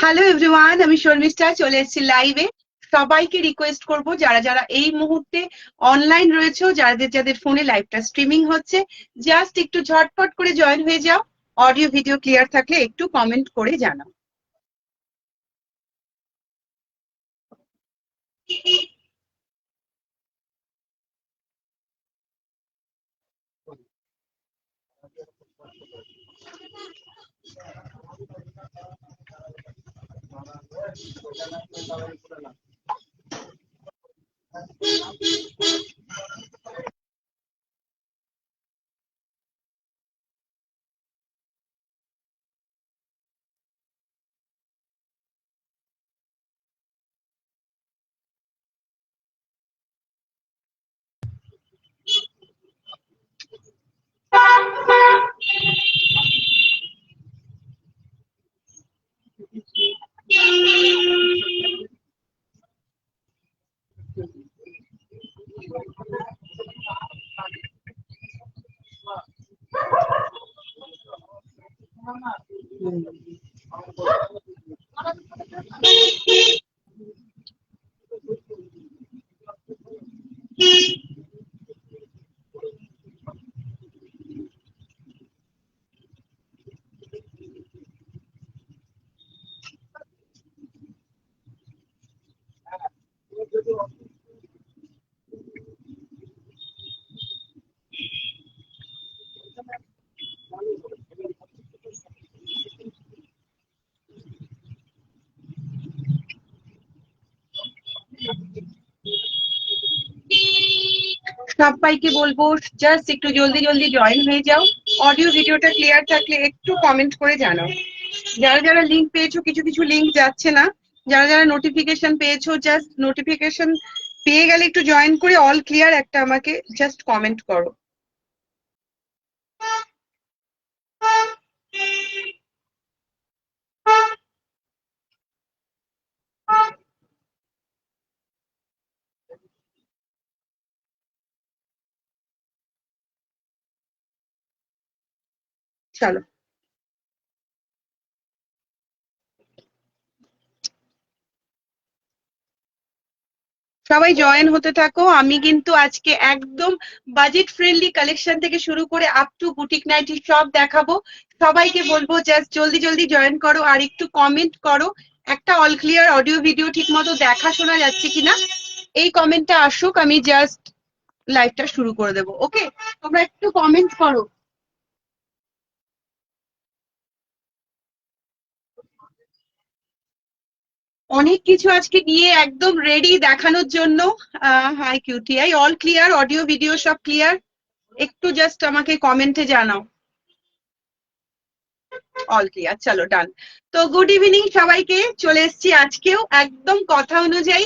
Hello everyone, আমি শর্মিষ্ঠা চলে এসেছি লাইভে। সবাইকে রিকোয়েস্ট করব যারা যারা এই মুহূর্তে অনলাইন রয়েছে, যাদের যাদের ফোনে লাইভটা স্ট্রিমিং হচ্ছে, জাস্ট একটু ঝটপট করে জয়েন হয়ে যাও। অডিও ভিডিও ক্লিয়ার থাকলে একটু কমেন্ট করে জানাও। সবাইকে বলবো জাস্ট একটু জলদি জলদি জয়েন হয়ে যাও। অডিও ভিডিওটা ক্লিয়ার থাকলে একটু কমেন্ট করে জানাও। যারা যারা লিংক পেয়েছো, কিছু কিছু লিংক যাচ্ছে না। যারা যারা নোটিফিকেশন পেয়েছো, জাস্ট নোটিফিকেশন পেয়ে গেলে একটু জয়েন করে অল ক্লিয়ার একটা আমাকে জাস্ট কমেন্ট করো। চলো সবাই জয়েন হতে থাকো। আমি কিন্তু আজকে একদম বাজেট ফ্রেন্ডলি কালেকশন থেকে শুরু করে আপ টু বুটিক নাইটি সব দেখাবো। সবাইকে বলবো জাস্ট জলদি জলদি জয়েন করো আর একটু কমেন্ট করো। একটা অল ক্লিয়ার অডিও ভিডিও ঠিক মতো দেখা শোনা যাচ্ছে কিনা এই কমেন্টটা আসুক, আমি জাস্ট লাইভটা শুরু করে দেবো। ওকে, তোমরা একটু কমেন্ট করো। অনেক কিছু আজকে নিয়ে একদম রেডি দেখানোর জন্য। হাই কিউটিআই, অল ক্লিয়ার, অডিও ভিডিও সব ক্লিয়ার? একটু জাস্ট আমাকে কমেন্টে জানাও। অল ক্লিয়ার, চলো ডান। তো গুড ইভিনিং সবাইকে, চলে এসেছি আজকেও একদম কথা অনুযায়ী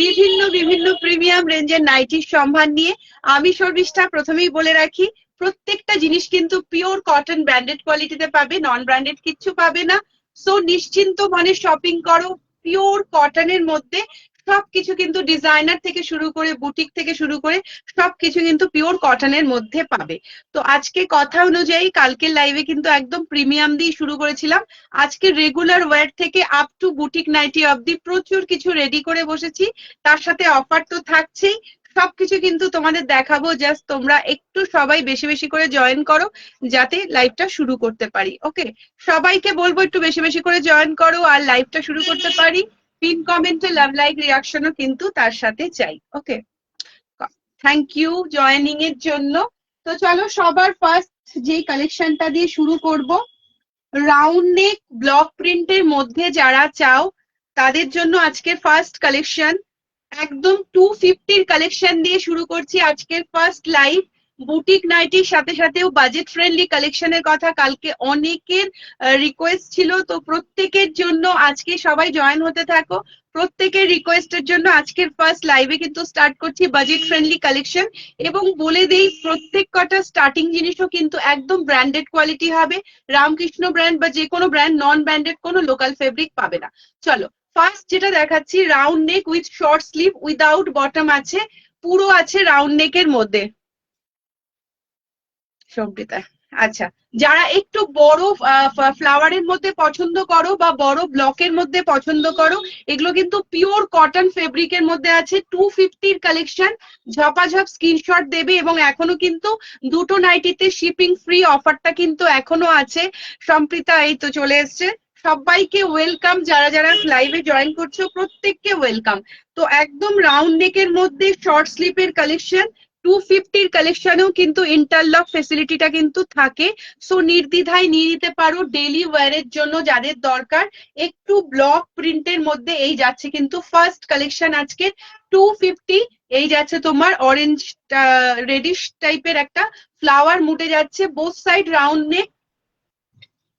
বিভিন্ন বিভিন্ন প্রিমিয়াম রেঞ্জের নাইটির সম্ভার নিয়ে। আমি শর্মিষ্ঠা, প্রথমেই বলে রাখি প্রত্যেকটা জিনিস কিন্তু পিওর কটন ব্র্যান্ডেড কোয়ালিটিতে পাবে, নন ব্র্যান্ডেড কিচ্ছু পাবে না। সো নিশ্চিন্ত মনে শপিং করো পিওর কটনের মধ্যে। সবকিছু কিন্তু ডিজাইনার থেকে শুরু করে বুটিক থেকে শুরু করে সবকিছু কিন্তু পিওর কটনের মধ্যে পাবে। তো আজকে কথা অনুযায়ী কালকের লাইভে কিন্তু একদম প্রিমিয়াম দিয়ে শুরু করেছিলাম। আজকে রেগুলার ওয়্যার থেকে আপ টু বুটিক নাইটি অবধি প্রচুর কিছু রেডি করে বসেছি। তার সাথে অফার তো থাকছেই। সবকিছু কিন্তু তোমাদের দেখাবো, জাস্ট তোমরা একটু সবাই বেশি বেশি করে জয়েন করো যাতে লাইভটা শুরু করতে পারি। ওকে, সবাইকে বলবো একটু বেশি বেশি করে জয়েন করো আর লাইভটা শুরু করতে পারি। পিন কমেন্টে লাভ লাইক রিয়াকশনও কিন্তু তার সাথে চাই। ওকে, থ্যাংক ইউ জয়েনিং এর জন্য। তো চলো সবার ফার্স্ট যে কালেকশনটা দিয়ে শুরু করব, রাউন্ড নেক ব্লক প্রিন্টের মধ্যে যারা চাও তাদের জন্য আজকের ফার্স্ট কালেকশন। একদম 250 কালেকশন দিয়ে শুরু করছি আজকের ফার্স্ট লাইভ। বুটিক নাইটির সাথে সাথেও বাজেট ফ্রেন্ডলি কালেকশনের কথা কালকে অনেকের রিকোয়েস্ট ছিল, তো প্রত্যেকের জন্য আজকে সবাই জয়েন হতে থাকো। প্রত্যেকের রিকোয়েস্টের জন্য আজকের ফার্স্ট লাইভে কিন্তু স্টার্ট করছি বাজেট ফ্রেন্ডলি কালেকশন, এবং বলে দেই প্রত্যেক কটা স্টার্টিং জিনিসও কিন্তু একদম ব্র্যান্ডেড কোয়ালিটি হবে। রামকৃষ্ণ ব্র্যান্ড বা যে কোনো ব্র্যান্ড, নন ব্র্যান্ডেড কোনো লোকাল ফেব্রিক পাবে না। চলো ফার্স্ট যেটা দেখাচ্ছি, round neck with short sleeve without bottom আছে, পুরো আছে রাউন্ড নেকের মধ্যে। সম্প্রীতা, আচ্ছা, যারা একটু বড় ফ্লাওয়ারের মধ্যে পছন্দ করো বা বড় ব্লকের মধ্যে পছন্দ করো, এগুলো কিন্তু পিওর কটন ফেব্রিকের মধ্যে আছে। 250-র কালেকশন, ঝপাঝপ স্ক্রিনশট দেবে, এবং এখনো কিন্তু দুটো নাইটিতে শিপিং ফ্রি অফারটা কিন্তু এখনো আছে। সম্প্রীতা এই তো চলে এসছে। সবাইকে ওয়েলকাম, যারা যারা লাইভে জয়েন করছো প্রত্যেককে ওয়েলকাম। তো একদম রাউন্ড নেকের মধ্যে শর্ট স্লিপের কালেকশন, 250-র কালেকশনেও কিন্তু ইন্টারলক ফেসিলিটিটা কিন্তু থাকে। সো নির্দ্বিধায় নিয়ে নিতে পারো ডেইলি ওয়্যারের জন্য যাদের দরকার। একটু ব্লক প্রিন্টের মধ্যে এই যাচ্ছে কিন্তু ফার্স্ট কালেকশন আজকে 250। এই যাচ্ছে তোমার অরেঞ্জ রেডিশ টাইপের একটা ফ্লাওয়ার মুটে যাচ্ছে, বোথ সাইড রাউন্ড নেক,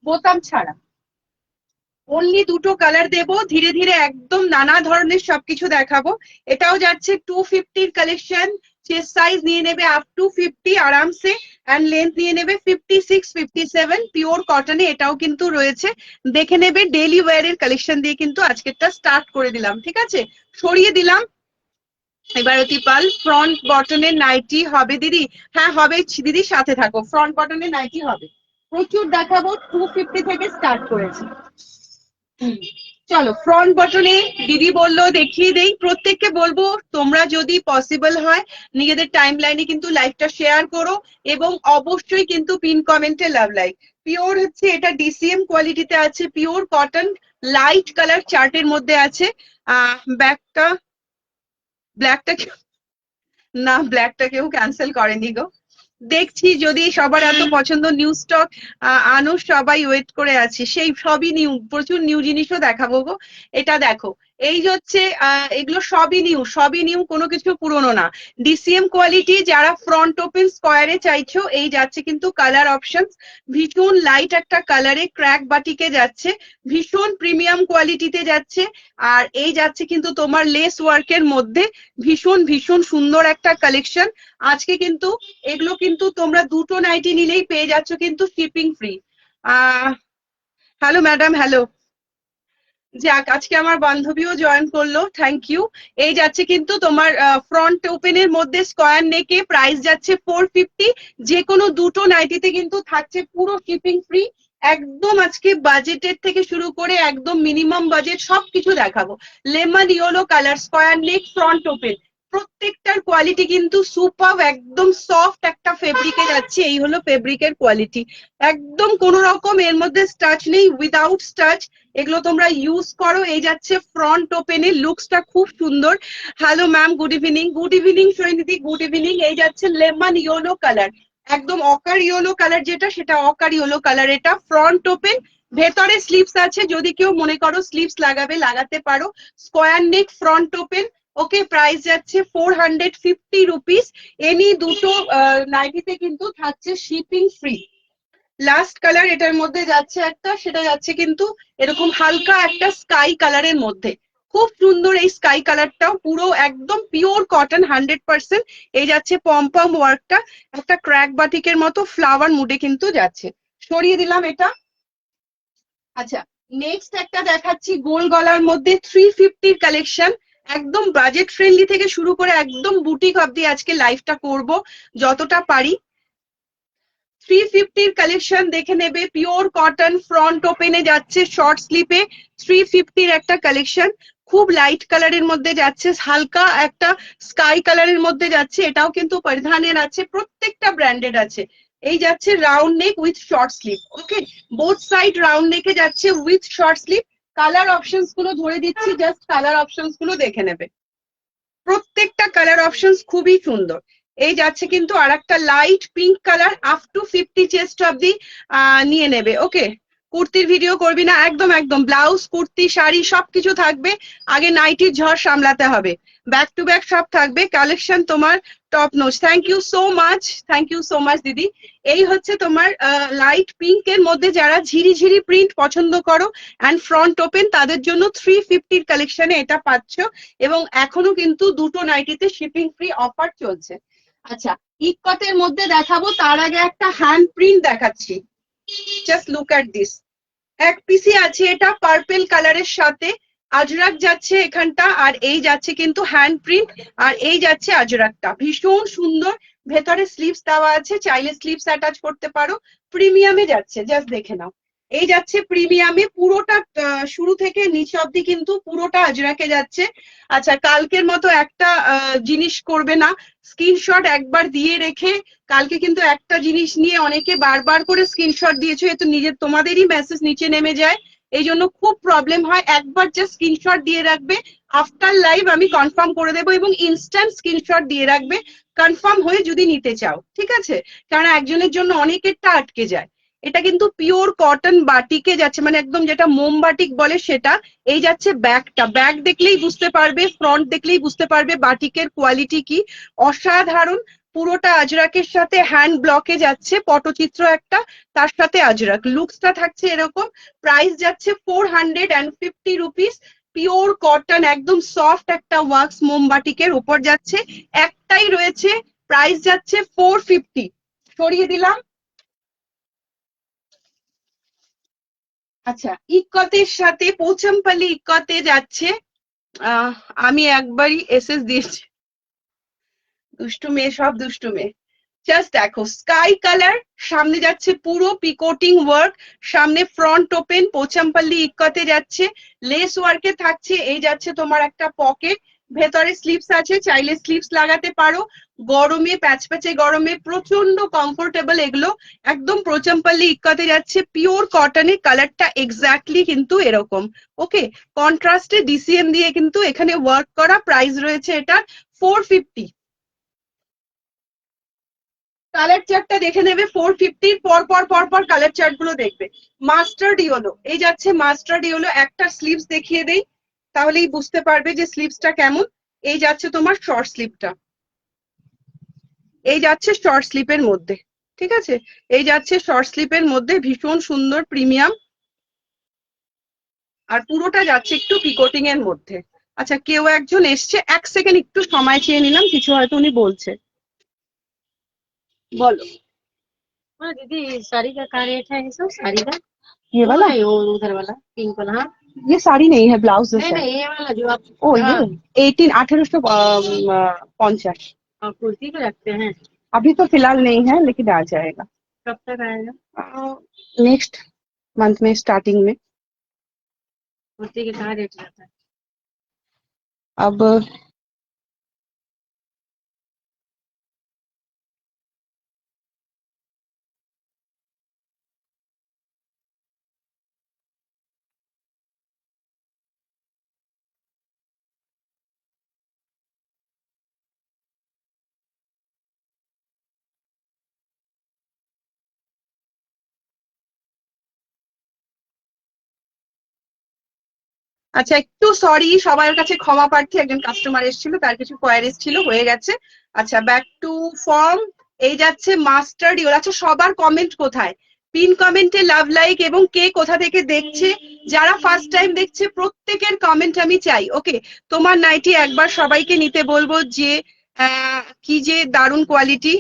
বোতাম ছাড়া। অনলি দুটো কালার দেব, ধীরে ধীরে একদম নানা ধরনের সবকিছু দেখাবো। এটাও যাচ্ছে 250-র কালেকশন, চেস্ট সাইজ নিয়ে নেবে আপ টু 50 আরামসে, এন্ড লেন্থ নিয়ে নেবে 56-57, পিওর কটনে এটাও কিন্তু রয়েছে। দেখে নেবে, ডেইলি ওয়্যারের কালেকশন দিয়ে কিন্তু আজকেরটা স্টার্ট করে দিলাম, ঠিক আছে, সরিয়ে দিলাম। এবার পাল ফ্রন্ট বটনের নাইটি হবে দিদি? হ্যাঁ হবে দিদি, সাথে থাকো, ফ্রন্ট বটনের নাইটি হবে, প্রচুর দেখাবো। 250 থেকে স্টার্ট করেছি। চলো ফ্রন্ট বটনে দিদি বললো দেখিয়ে দেই। প্রত্যেককে বলবো তোমরা যদি পসিবল হয় নিজেদের টাইম লাইনে কিন্তু লাইভটা শেয়ার করো, এবং অবশ্যই কিন্তু পিন কমেন্টে লাভ লাইক। পিওর হচ্ছে এটা ডিসিএম কোয়ালিটিতে আছে, পিওর কটন, লাইট কালার চার্টের মধ্যে আছে। ব্যাকটা ব্ল্যাকটা, না ব্ল্যাকটা কেউ ক্যান্সেল করেনি গো। দেখছি যদি সবার এত পছন্দ, নিউ স্টক আনো, সবাই ওয়েট করে আছি। সেই সবই নিউ, প্রচুর নিউ জিনিসও দেখাবো গো। এটা দেখো, এই হচ্ছে এগুলো সবই নিউ, সবই নিউ, কোনো কিছু পুরনো না। ডিসিএম কোয়ালিটি, যারা ফ্রন্ট ওপেন স্কোয়ারে চাইছো, এই যাচ্ছে কিন্তু কালার অপশন, ভীষণ লাইট একটা কালারে ক্র্যাক বাটিকে যাচ্ছে, ভীষণ প্রিমিয়াম কোয়ালিটিতে যাচ্ছে। আর এই যাচ্ছে কিন্তু তোমার লেস ওয়ার্কের মধ্যে, ভীষণ ভীষণ সুন্দর একটা কালেকশন। আজকে কিন্তু এগুলো কিন্তু তোমরা দুটো নাইটি নিলেই পেয়ে যাচ্ছ কিন্তু shipping free. Hello madam, hello. যাক, আজকে আমার বান্ধবীও জয়েন করলো, থ্যাংক ইউ। এই যাচ্ছে কিন্তু তোমার ফ্রন্ট ওপেনের মধ্যে স্কোয়ার নেকে, প্রাইস যাচ্ছে 450। যে কোনো দুটো নাইটিতে কিন্তু থাকছে পুরো শিপিং ফ্রি। একদম আজকে বাজেটের থেকে শুরু করে একদম মিনিমাম বাজেট সবকিছু দেখাবো। লেমন ইয়েলো কালার, স্কোয়ার নেক, ফ্রন্ট ওপেন, প্রত্যেকটার কোয়ালিটি কিন্তু সুপার, একদম সফট একটা ফেব্রিকে যাচ্ছে। এই হলো ফেব্রিকের কোয়ালিটি, একদম কোন রকম এর মধ্যে স্টাচ নেই, উইদাউট স্টাচ। এগুলো তোমরা ইউজ করো। এই যাচ্ছে ফ্রন্ট ওপেনের লুকসটা খুব সুন্দর। Hello ma'am, good evening. Good evening Sainidhi, good evening. এই যাচ্ছে লেমন ইয়েলো কালার, একদম অকার ইয়েলো কালার, যেটা সেটা অকার ইয়েলো কালার। এটা ফ্রন্ট ওপেন, ভেতরে স্লিভস আছে, যদি কেউ মনে করো স্লিভস লাগাবে লাগাতে পারো। স্কোয়ার নেক, ফ্রন্ট ওপেন। ওকে, প্রাইস যাচ্ছে 450 রুপিস। এনি দুটো নাইটিতে কিন্তু থাকছে শিপিং ফ্রি। লাস্ট কালার এটার মধ্যে যাচ্ছে একটা, সেটা যাচ্ছে কিন্তু এরকম হালকা একটা স্কাই কালারের মধ্যে, খুব সুন্দর। এই স্কাই কালারটাও পুরো একদম পিওর কটন 100%। এই যাচ্ছে পম ওয়ার্কটা, একটা ক্র্যাক বাটিকের মতো ফ্লাওয়ার মুডে কিন্তু যাচ্ছে। সরিয়ে দিলাম এটা। আচ্ছা, নেক্সট একটা দেখাচ্ছি গোল গলার মধ্যে 350-র কালেকশন, একদম বাজেট ফ্রেন্ডলি থেকে শুরু করে একদম বুটিক অব্দি আজকে লাইভটা করব যতটা পারি। 350-র কালেকশন দেখে নেবে, পিওর কটন, ফ্রন্ট ওপেনে যাচ্ছে, শর্ট স্লিপে 350-র একটা কালেকশন, খুব লাইট কালারের মধ্যে যাচ্ছে, হালকা একটা স্কাই কালারের মধ্যে যাচ্ছে। এটাও কিন্তু পরিধানের আছে, প্রত্যেকটা ব্র্যান্ডেড আছে। এই যাচ্ছে round neck with short sleeve. Okay, both side round নেকে যাচ্ছে with short sleeve. Colour options গুলো ধরে দিচ্ছি, জাস্ট কালার অপশনস গুলো দেখে নেবে। প্রত্যেকটা কালার অপশনস খুবই সুন্দর। এই যাচ্ছে কিন্তু আর একটা light pink colour, up to 50 chest অব্দি নিয়ে নেবে। ওকে, কুর্তির ভিডিও করবি না? একদম একদম, ব্লাউজ কুর্তি শাড়ি সবকিছু থাকবে। আগে নাইটির ঝড় সামলাতে হবে, ব্যাক টু ব্যাক সব থাকবে। কালেকশন তোমার top notch. Thank you so much, thank you so much দিদি। এই হচ্ছে তোমার লাইট পিঙ্ক এর মধ্যে যারা ঝিরি প্রিন্ট পছন্দ করো অ্যান্ড ফ্রন্ট ওপেন, তাদের জন্য 350 কালেকশনে এটা পাচ্ছ। এবং এখনো কিন্তু দুটো নাইটিতে শিপিং ফ্রি অফার চলছে। আচ্ছা, ইকতের মধ্যে দেখাবো, তার আগে একটা হ্যান্ড প্রিন্ট দেখাচ্ছি। Just look at this. এক পিসি আছে এটা পার্পেল কালারের সাথে, আজরাক যাচ্ছে এখানটা, আর এই যাচ্ছে কিন্তু হ্যান্ড প্রিন্ট, আর এই যাচ্ছে আজরাকটা। ভীষণ সুন্দর, ভেতরে স্লিভস দেওয়া আছে, চাইলে স্লিভস অ্যাটাচ করতে পারো। প্রিমিয়ামে যাচ্ছে, জাস্ট দেখে নাও। এই যাচ্ছে প্রিমিয়ামে, পুরোটা শুরু থেকে নিচ অব্দি কিন্তু পুরোটা আজরাকে যাচ্ছে। আচ্ছা, কালকের মতো একটা জিনিস করবে না, স্ক্রিনশট একবার দিয়ে রেখে, কালকে কিন্তু একটা জিনিস নিয়ে অনেকে বারবার করে স্ক্রিনশট দিয়েছো, এ তো নিজের তোমাদেরই মেসেজ নিচে নেমে যায়, এই জন্য খুব প্রবলেম হয়। একবার জাস্ট স্ক্রিনশট দিয়ে রাখবে, আফটার লাইভ আমি কনফার্ম করে দেবো, এবং ইনস্ট্যান্ট স্ক্রিনশট দিয়ে রাখবে কনফার্ম হয়ে যদি নিতে চাও, ঠিক আছে? কারণ একজনের জন্য অনেকেরটা আটকে যায়। এটা কিন্তু পিওর কটন বাটিকে যাচ্ছে, মানে একদম যেটা মোম বাটিক বলে সেটা। এই যাচ্ছে ব্যাগটা, ব্যাগ দেখলেই বুঝতে পারবে, ফ্রন্ট দেখলেই বুঝতে পারবে বাটিকের কোয়ালিটি কি। অসাধারণ, পুরোটা আজরাকের সাথে হ্যান্ড ব্লকে যাচ্ছে, পটচিত্র একটা, তার সাথে আজরাক। লুকসটা থাকছে এরকম। প্রাইস যাচ্ছে 450 রুপিস। পিওর কটন, একদম সফট একটা ওয়াক্স মোমবাটিকের উপর যাচ্ছে। একটাই রয়েছে, প্রাইস যাচ্ছে 450। সরিয়ে দিলাম। আচ্ছা, ইক্কতের সাথে পোচমপল্লি ইক্কতে যাচ্ছে। আমি একবারই এসএস দিয়েছি। দুষ্টু মেয়ে, সব দুষ্টু মেয়ে। জাস্ট দেখো, স্কাই কালার, সামনে যাচ্ছে পুরো পিকোটিং ওয়ার্ক, সামনে ফ্রন্ট ওপেন, পোচামপল্লি ইক্কতে যাচ্ছে, লেস ওয়ার্কে থাকছে। এই যাচ্ছে তোমার একটা পকেট, ভেতরে স্লিভস আছে, চাইলে স্লিভস লাগাতে পারো। গরমে, প্যাচপ্যাচে গরমে প্রচন্ড কমফোর্টেবল এগুলো। একদম পোচামপল্লি ইক্কতে যাচ্ছে, পিওর কটনের, কালারটা এক্স্যাক্টলি কিন্তু এরকম। ওকে, কন্ট্রাস্টে ডিসিএম দিয়ে কিন্তু এখানে ওয়ার্ক করা। প্রাইস রয়েছে এটা 450। কালার চার্টটা দেখে নেবে, 450 পর পর কালার চার্ট গুলো দেখবে। মাস্টার্ড ইয়েলো, এই যাচ্ছে মাস্টার্ড ইয়েলো। একটা স্লিভস দেখিয়ে দেই, তাহলেই বুঝতে পারবে যে স্লিভসটা কেমন। এই যাচ্ছে তোমার শর্ট স্লিভটা, এই যাচ্ছে শর্ট স্লিপের মধ্যে, ঠিক আছে? এই যাচ্ছে শর্ট স্লিপের মধ্যে, ভীষণ সুন্দর প্রিমিয়াম, আর পুরোটা যাচ্ছে একটু পিকোটিং এর মধ্যে। আচ্ছা, কেউ একজন এসছে, এক সেকেন্ড একটু সময় চেয়ে নিলাম, কিছু হয়তো উনি বলছে। বলো। हाँ दीदी, साड़ी का क्या रेट है? ये सब साड़ी का ये वाला, वो उधर वाला पिंक वाला। हाँ ये साड़ी नहीं है, ब्लाउज नहीं है। नहीं, ये वाला जो आप ओ हाँ, ये 1850। आप कुर्ती पे रखते हैं। अभी तो फिलहाल नहीं है, लेकिन आ जाएगा कब तक आएगा? नेक्स्ट मंथ में, स्टार्टिंग में। कुर्ती का क्या रेट रहता है? अब আচ্ছা, একটু সরি, সবার কাছে ক্ষমা প্রার্থী, একজন কাস্টমার এসেছিল, তার কিছু কোয়ারিজ ছিল, হয়ে গেছে। আচ্ছা, ব্যাক টু ফর্ম। এই যাচ্ছে মাস্টার্ড ইয়েলো। আচ্ছা, সবার কমেন্ট কোথায়? পিন কমেন্টে লাভ লাইক, এবং কে কোথা থেকে দেখছে, যারা ফার্স্ট টাইম দেখছে প্রত্যেকের কমেন্ট আমি চাই। ওকে, তোমার নাইটি একবার সবাইকে নিতে বলবো, যে কি যে দারুণ কোয়ালিটি,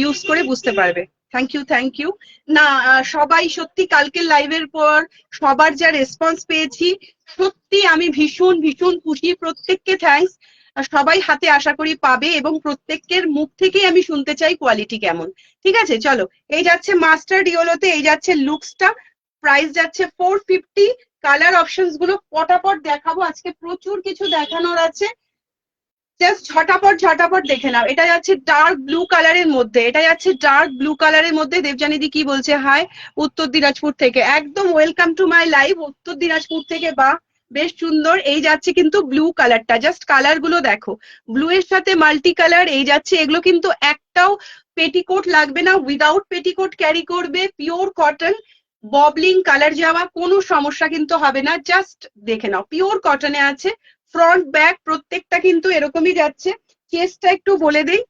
ইউজ করে বুঝতে পারবে। Thank you, thank you. না, সবাই সত্যি কালকের লাইভের পর সবার যা রেসপন্স পেয়েছি, সত্যি আমি ভীষণ ভীষণ খুশি। প্রত্যেককে থ্যাঙ্কস। সবাই হাতে আশা করি পাবে, এবং প্রত্যেকের মুখ থেকেই আমি শুনতে চাই কোয়ালিটি কেমন। ঠিক আছে, চলো। এই যাচ্ছে মাস্টার্ড ইয়েলোতে, এই যাচ্ছে লুকসটা। প্রাইস যাচ্ছে 450। কালার অপশনস গুলো পটাপট দেখাবো, আজকে প্রচুর কিছু দেখানোর আছে। জাস্ট ঝটাপট দেখে নাও। এটা যাচ্ছে ডার্ক ব্লু কালারের মধ্যে, এটা যাচ্ছে ডার্ক ব্লু কালারের মধ্যে। দেবজানিদি কি বলছে? হাই, উত্তর দিনাজপুর থেকে। একদম ওয়েলকাম টু মাই লাইভ, উত্তর দিনাজপুর থেকে। বা বেশ সুন্দর। এই যাচ্ছে কিন্তু ব্লু কালারটা, জাস্ট কালার গুলো দেখো, ব্লু এর সাথে মাল্টি কালার। এই যাচ্ছে, এগুলো কিন্তু একটাও পেটিকোট লাগবে না, উইদাউট পেটিকোট ক্যারি করবে, পিওর কটন। ববলিং কালার যাওয়া কোনো সমস্যা কিন্তু হবে না। জাস্ট দেখে নাও, পিওর কটনে আছে, ফ্রন্ট ব্যাক প্রত্যেকটা কিন্তু এরকমই যাচ্ছে। চেস্টটা একটু বলে দেই,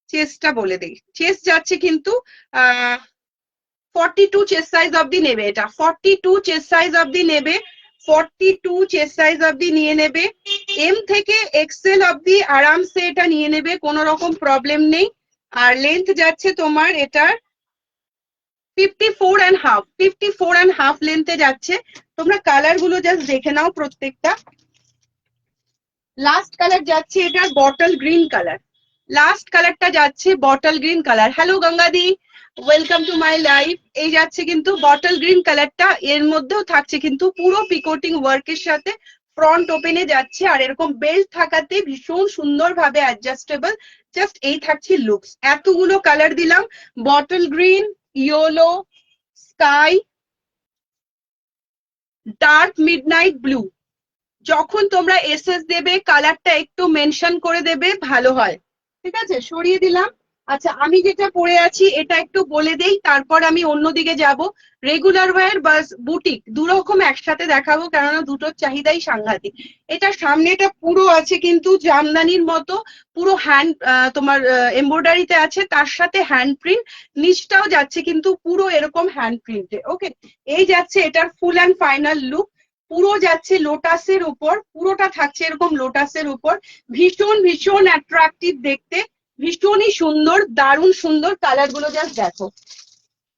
চেস্টটা বলে দেই, চেস্ট যাচ্ছে কিন্তু 42 চেস্ট সাইজ অবধি নেবে, এটা 42 চেস্ট সাইজ অবধি নেবে, 42 চেস্ট সাইজ অবধি নিয়ে নেবে। এম থেকে এক্সেল অবধি আরামসে এটা নিয়ে নেবে, কোনো রকম প্রবলেম নেই। আর লেন্থ যাচ্ছে তোমার এটার 54.5, 54.5 লেন্থে যাচ্ছে। তোমরা কালার গুলো জাস্ট দেখে নাও প্রত্যেকটা। লাস্ট কালার যাচ্ছে এটার বটল গ্রিন কালার, লাস্ট কালারটা যাচ্ছে বটল গ্রিন কালার। হ্যালো গঙ্গাদি, ওয়েলকাম টু মাই লাইফ। এই যাচ্ছে কিন্তু বটল গ্রিন কালারটা, এর মধ্যেও থাকছে কিন্তু পুরো পিকোটিং ওয়ার্কের সাথে, ফ্রন্ট ওপেনে যাচ্ছে আর এরকম বেল্ট থাকাতে ভীষণ সুন্দর ভাবে অ্যাডজাস্টেবল। জাস্ট এই থাকছে লুকস। এতগুলো কালার দিলাম, bottle green, yellow, sky, dark midnight blue. যখন তোমরা এসএস দেবে কালারটা একটু মেনশন করে দেবে, ভালো হয়। ঠিক আছে, সরিয়ে দিলাম। আচ্ছা, আমি যেটা পরে আছি এটা একটু বলে দেই, তারপর আমি অন্যদিকে যাব। রেগুলার ওয়্যার বা বুটিক দুরকম একসাথে দেখাবো, কেননা দুটোর চাহিদাই সাংঘাতিক। এটা সামনেটা পুরো আছে কিন্তু জামদানির মতো, পুরো হ্যান্ড তোমার এমব্রয়ডারিতে আছে, তার সাথে হ্যান্ড প্রিন্ট। নিচটাও যাচ্ছে কিন্তু পুরো এরকম হ্যান্ড প্রিন্টে। ওকে, এই যাচ্ছে এটার ফুল অ্যান্ড ফাইনাল লুক। পুরো যাচ্ছে লোটাসের উপর, পুরোটা থাকছে এরকম লোটাসের উপর। ভীষণ ভীষণ অ্যাট্রাকটিভ দেখতে, ভীষণই সুন্দর, দারুণ সুন্দর। কালার গুলো জাস্ট দেখো।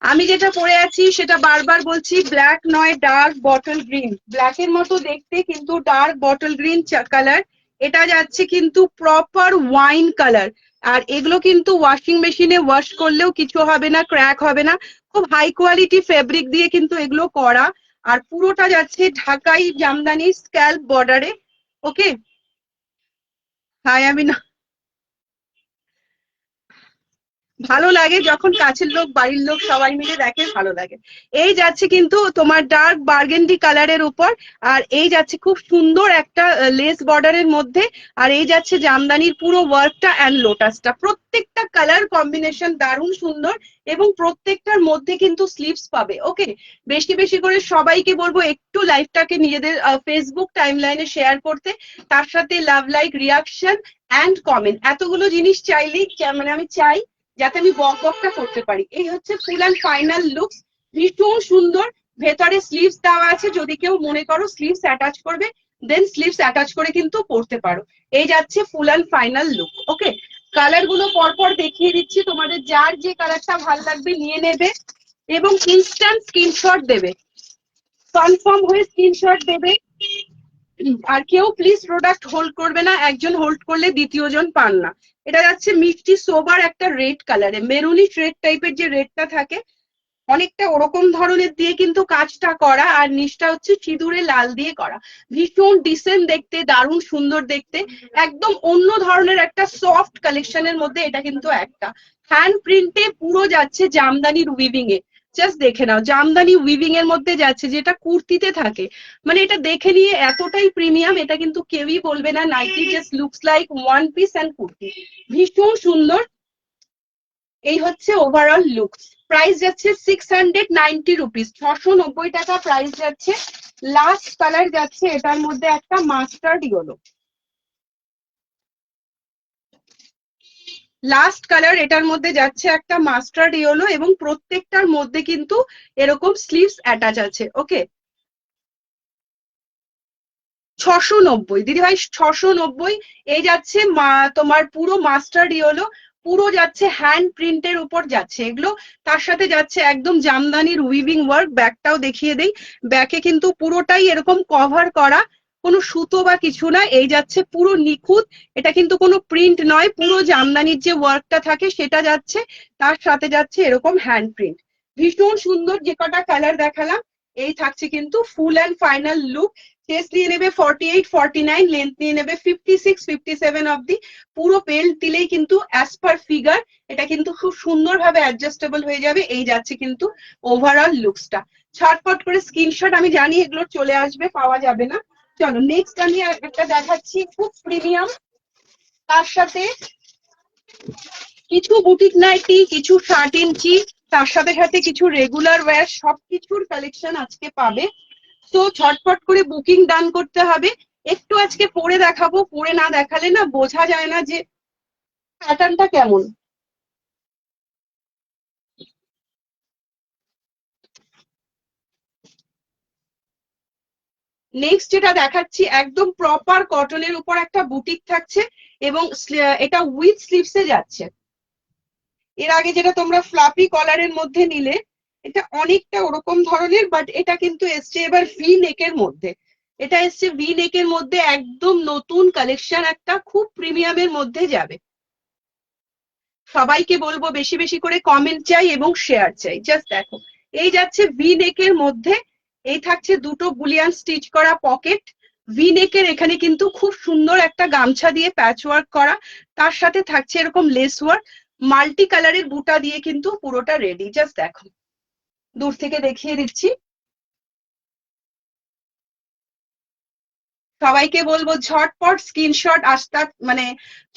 আমি যেটা পরে আছি সেটা বারবার বলছি, ব্ল্যাক নয়, ডার্ক বটল গ্রিন। ব্ল্যাকের মতো দেখতে কিন্তু ডার্ক বটল গ্রিন কালার। এটা যাচ্ছে কিন্তু প্রপার ওয়াইন কালার। আর এগুলো কিন্তু ওয়াশিং মেশিনে ওয়াশ করলেও কিছু হবে না, ক্র্যাক হবে না। খুব হাই কোয়ালিটি ফেব্রিক দিয়ে কিন্তু এগুলো করা। আর পুরোটা যাচ্ছে ঢাকাই জামদানি স্ক্যাল্প বর্ডারে। ওকে, হাই আমি না, ভালো লাগে যখন কাছের লোক বাড়ির লোক সবাই মিলে দেখে, ভালো লাগে। এই যাচ্ছে কিন্তু তোমার ডার্ক বার্গেন্ডি কালারের উপর, আর এই যাচ্ছে খুব সুন্দর একটা লেস বর্ডারের মধ্যে। আর এই যাচ্ছে জামদানির পুরো ওয়ার্কটা অ্যান্ড লোটাসটা। প্রত্যেকটা কালার কম্বিনেশন দারুণ সুন্দর, এবং প্রত্যেকটার মধ্যে কিন্তু স্লিভস পাবে। ওকে, বেশি বেশি করে সবাইকে বলবো একটু লাইভটাকে নিজেদের ফেসবুক টাইমলাইনে শেয়ার করতে, তার সাথে লাভ, লাইক, রিয়াকশন অ্যান্ড কমেন্ট, এতগুলো জিনিস চাইলেই মানে আমি চাই যাতে আমি বকবকটা করতে পারি। এই হচ্ছে ফুল অ্যান্ড ফাইনাল লুকস, ভীষণ সুন্দর। ভেতরে স্লিভস দেওয়া আছে, যদি কেউ মনে করো স্লিভস অ্যাটাচ করবে, দেন স্লিভস অ্যাটাচ করে কিন্তু পরতে পারো। এই যাচ্ছে full and final look. Okay, colour গুলো পরপর দেখিয়ে দিচ্ছি, তোমাদের যার যে কালারটা ভালো লাগবে নিয়ে নেবে এবং ইনস্ট্যান্ট স্ক্রিনশট দেবে, কনফার্ম হয়ে স্ক্রিনশট দেবে। আর কেউ প্লিজ প্রোডাক্ট হোল্ড করবে না, একজন হোল্ড করলে দ্বিতীয় জন পান না। এটা যাচ্ছে মিষ্টি সোবার একটা রেড কালারে, মেরুনিশ রেড টাইপের যে রেডটা থাকে, অনেকটা ওরকম ধরনের দিয়ে কিন্তু কাজটা করা, আর নিচটা হচ্ছে সিঁদুরে লাল দিয়ে করা। ভীষণ ডিসেন্ট দেখতে, দারুণ সুন্দর দেখতে, একদম অন্য ধরনের একটা সফট কালেকশনের মধ্যে এটা কিন্তু একটা। হ্যান্ড প্রিন্টে পুরো যাচ্ছে জামদানির উইভিং এ। জাস্ট দেখে নাও, জামদানি উইভিং এর মধ্যে যাচ্ছে, যেটা কুর্তিতে থাকে। মানে এটা দেখে নিয়ে এতটাই প্রিমিয়াম, এটা কিন্তু কেউই বলবে না nighty just looks like one piece and kurti. ভীষণ সুন্দর। এই হচ্ছে ওভারঅল লুকস। প্রাইস যাচ্ছে 690 রুপিস, 690 টাকা প্রাইস যাচ্ছে। লাস্ট কালার যাচ্ছে এটার মধ্যে একটা মাস্টার্ড ইয়েলো, লাস্ট কালার এটার মধ্যে যাচ্ছে একটা মাস্টার্ড ইয়েলো, এবং প্রত্যেকটার মধ্যে কিন্তু এরকম স্লিভস অ্যাটাচ আছে। ওকে, 690 দিদি ভাই, 690। এই যাচ্ছে তোমার পুরো মাস্টার্ড ইয়েলো, পুরো যাচ্ছে হ্যান্ড প্রিন্টের উপর যাচ্ছে এগুলো। তার সাথে যাচ্ছে একদম জামদানির উইভিং ওয়ার্ক। ব্যাকটাও দেখিয়ে দেই, ব্যাকে কিন্তু পুরোটাই এরকম কভার করা, কোনো সুতো বা কিছু না। এই যাচ্ছে পুরো নিখুঁত, এটা কিন্তু কোনো প্রিন্ট নয়, পুরো জামদানির যে ওয়ার্কটা থাকে সেটা যাচ্ছে, তার সাথে যাচ্ছে এরকম হ্যান্ড প্রিন্ট। ভীষণ সুন্দর। যে কটা কালার দেখালাম এই থাকছে কিন্তু full and final look. Chest নিয়ে নেবে 48, 49, লেন্থ নিয়ে নেবে 56, 57 অব্দি। পুরো বেল্ট দিলেই কিন্তু অ্যাজ পার ফিগার এটা কিন্তু খুব সুন্দরভাবে অ্যাডজাস্টেবল হয়ে যাবে। এই যাচ্ছে কিন্তু ওভারঅল লুকসটা। ছটপট করে স্ক্রিনশট, আমি জানি এগুলো চলে আসবে, পাওয়া যাবে না। চলো নেক্সট আমি একটা দেখাচ্ছি, খুব প্রিমিয়াম, তার সাথে কিছু বুটিক নাইটি, কিছু 60 ইঞ্চি, তার সাথে সাথে কিছু রেগুলার ওয়্যার, সবকিছুর কালেকশন আজকে পাবে। তো ঝটপট করে বুকিং ডান করতে হবে। একটু আজকে পরে দেখাবো, পরে না দেখালে না বোঝা যায় না যে প্যাটার্নটা কেমন। নেক্সট যেটা দেখাচ্ছি একদম প্রপার কটনের উপর একটা বুটিক থাকছে এবং এটা উইথ স্লিভসে যাচ্ছে। এর আগে যেটা তোমরা ফ্লাপি কলারের মধ্যে নিলে এটা অনেকটা ওরকম ধরনের, বাট এটা কিন্তু এসছে এবার ভি নেকের মধ্যে। এটা এসছে ভি নেকের মধ্যে, একদম নতুন কালেকশন, একটা খুব প্রিমিয়ামের মধ্যে যাবে। সবাইকে বলবো বেশি বেশি করে কমেন্ট চাই এবং শেয়ার চাই। জাস্ট দেখো, এই যাচ্ছে ভি নেকের মধ্যে, এই থাকছে দুটো বুলিয়ান স্টিচ করা পকেট। ভি নেকের এখানে কিন্তু খুব সুন্দর একটা গামছা দিয়ে প্যাচ ওয়ার্ক করা, তার সাথে থাকছে এরকম লেস ওয়ার্ক, মাল্টি কালারের বুটা দিয়ে কিন্তু পুরোটা রেডি। জাস্ট দেখো, দূর থেকে দেখিয়ে দিচ্ছি। সবাইকে বলবো ঝটপট স্ক্রিনশট আসতে, মানে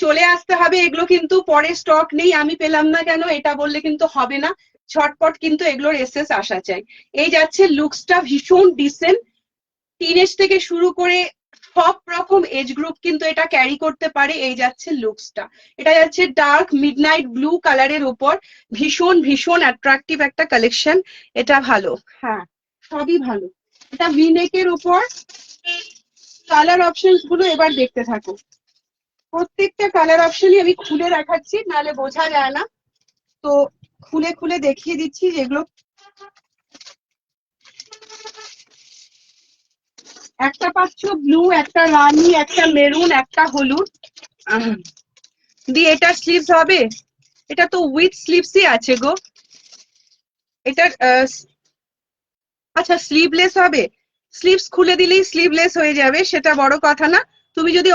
চলে আসতে হবে। এগুলো কিন্তু পরে স্টক নেই, আমি পেলাম না কেন এটা বললে কিন্তু হবে না। ঝটপট কিন্তু এগুলোর এসএস আসা চাই। এই যাচ্ছে লুকসটা, ভীষণ ডিসেন্ট, টিনেজ থেকে শুরু করে সব রকম এজ গ্রুপ কিন্তু এটা ক্যারি করতে পারে। এই যাচ্ছে লুকসটা, এটা যাচ্ছে ডার্ক মিডনাইট ব্লু কালারের উপর, ভীষণ ভীষণ অ্যাট্রাকটিভ একটা কালেকশন। এটা ভালো, হ্যাঁ সবই ভালো। এটা ভিনেকের উপর, কালার অপশনস গুলো এবার দেখতে থাকো। প্রত্যেকটা কালার অপশনই আমি খুলে দেখাচ্ছি, নাহলে বোঝা যায় না। তো খুলে খুলে দেখিয়ে দিচ্ছি যেগুলো। একটা পাচ্ছ ব্লু, একটা রানি, একটা মেরুন, একটা হলুদ। দিয়ে এটা স্লিভস হবে, এটা তো উইথ স্লিভসই আছে গো। এটার আচ্ছা স্লিভলেস হবে, স্লিভস খুলে দিলেই স্লিভলেস হয়ে যাবে, সেটা বড় কথা না। তুমি যদি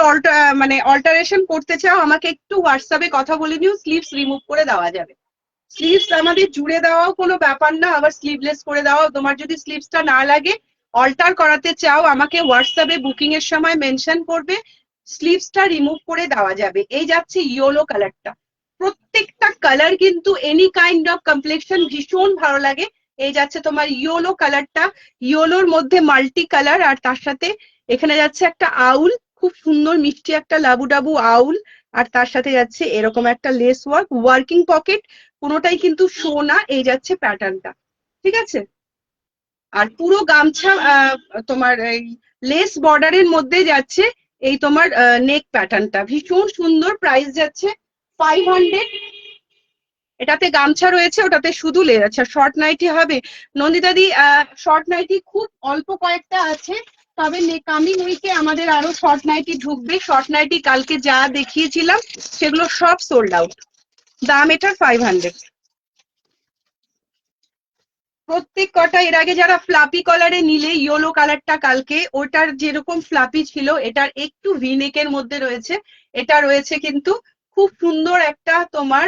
মানে অল্টারেশন করতে চাও আমাকে একটু হোয়াটসঅ্যাপে কথা বলে নিও, স্লিভস রিমুভ করে দেওয়া যাবে। স্লিভস আমাদের জুড়ে দেওয়াও কোনো ব্যাপার না, আবার স্লিভলেস করে দেওয়া। তোমার যদি স্লিভসটা না লাগে, অল্টার করাতে চাও, আমাকে হোয়াটসঅ্যাপে বুকিং এর সময় মেনশন করবে, স্লিভসটা রিমুভ করে দেওয়া যাবে। এই যাচ্ছে ইয়েলো কালারটা, প্রত্যেকটা কালার কিন্তু এনি কাইন্ড অফ কমপ্লেকশন ভীষণ ভালো লাগে। এই যাচ্ছে তোমার ইয়েলো কালারটা, ইয়েলোর মধ্যে মাল্টি কালার, আর তার সাথে এখানে যাচ্ছে একটা আউল, খুব সুন্দর মিষ্টি একটা লাবু ডাবু আউল, আর তার সাথে যাচ্ছে এরকম একটা লেস ওয়ার্ক, ওয়ার্কিং পকেট, কোনোটাই কিন্তু শো না। এই যাচ্ছে প্যাটার্নটা, ঠিক আছে। আর পুরো গামছা তোমার এই লেস বর্ডারের মধ্যে যাচ্ছে। এই তোমার নেক প্যাটার্নটা ভীষণ সুন্দর, প্রাইস যাচ্ছে 500। এটাতে গামছা রয়েছে, ওটাতে শুধু লেস। আচ্ছা শর্ট নাইটি হবে নন্দিতাদি? শর্ট নাইটি খুব অল্প কয়েকটা আছে, তবে কামিং উইকে আমাদের আরো শর্ট নাইটি ঢুকবে। শর্ট নাইটি কালকে যা দেখিয়েছিলাম সেগুলো সব সোল্ড আউট। দাম এটার 500। প্রত্যেক কটা, এর আগে যারা ফ্লাপি কলারে নিলে ইয়েলো কালারটা কালকে, ওটার যেরকম ফ্লাপি ছিল এটার একটু ভিনেকের মধ্যে রয়েছে। এটা রয়েছে কিন্তু খুব সুন্দর একটা তোমার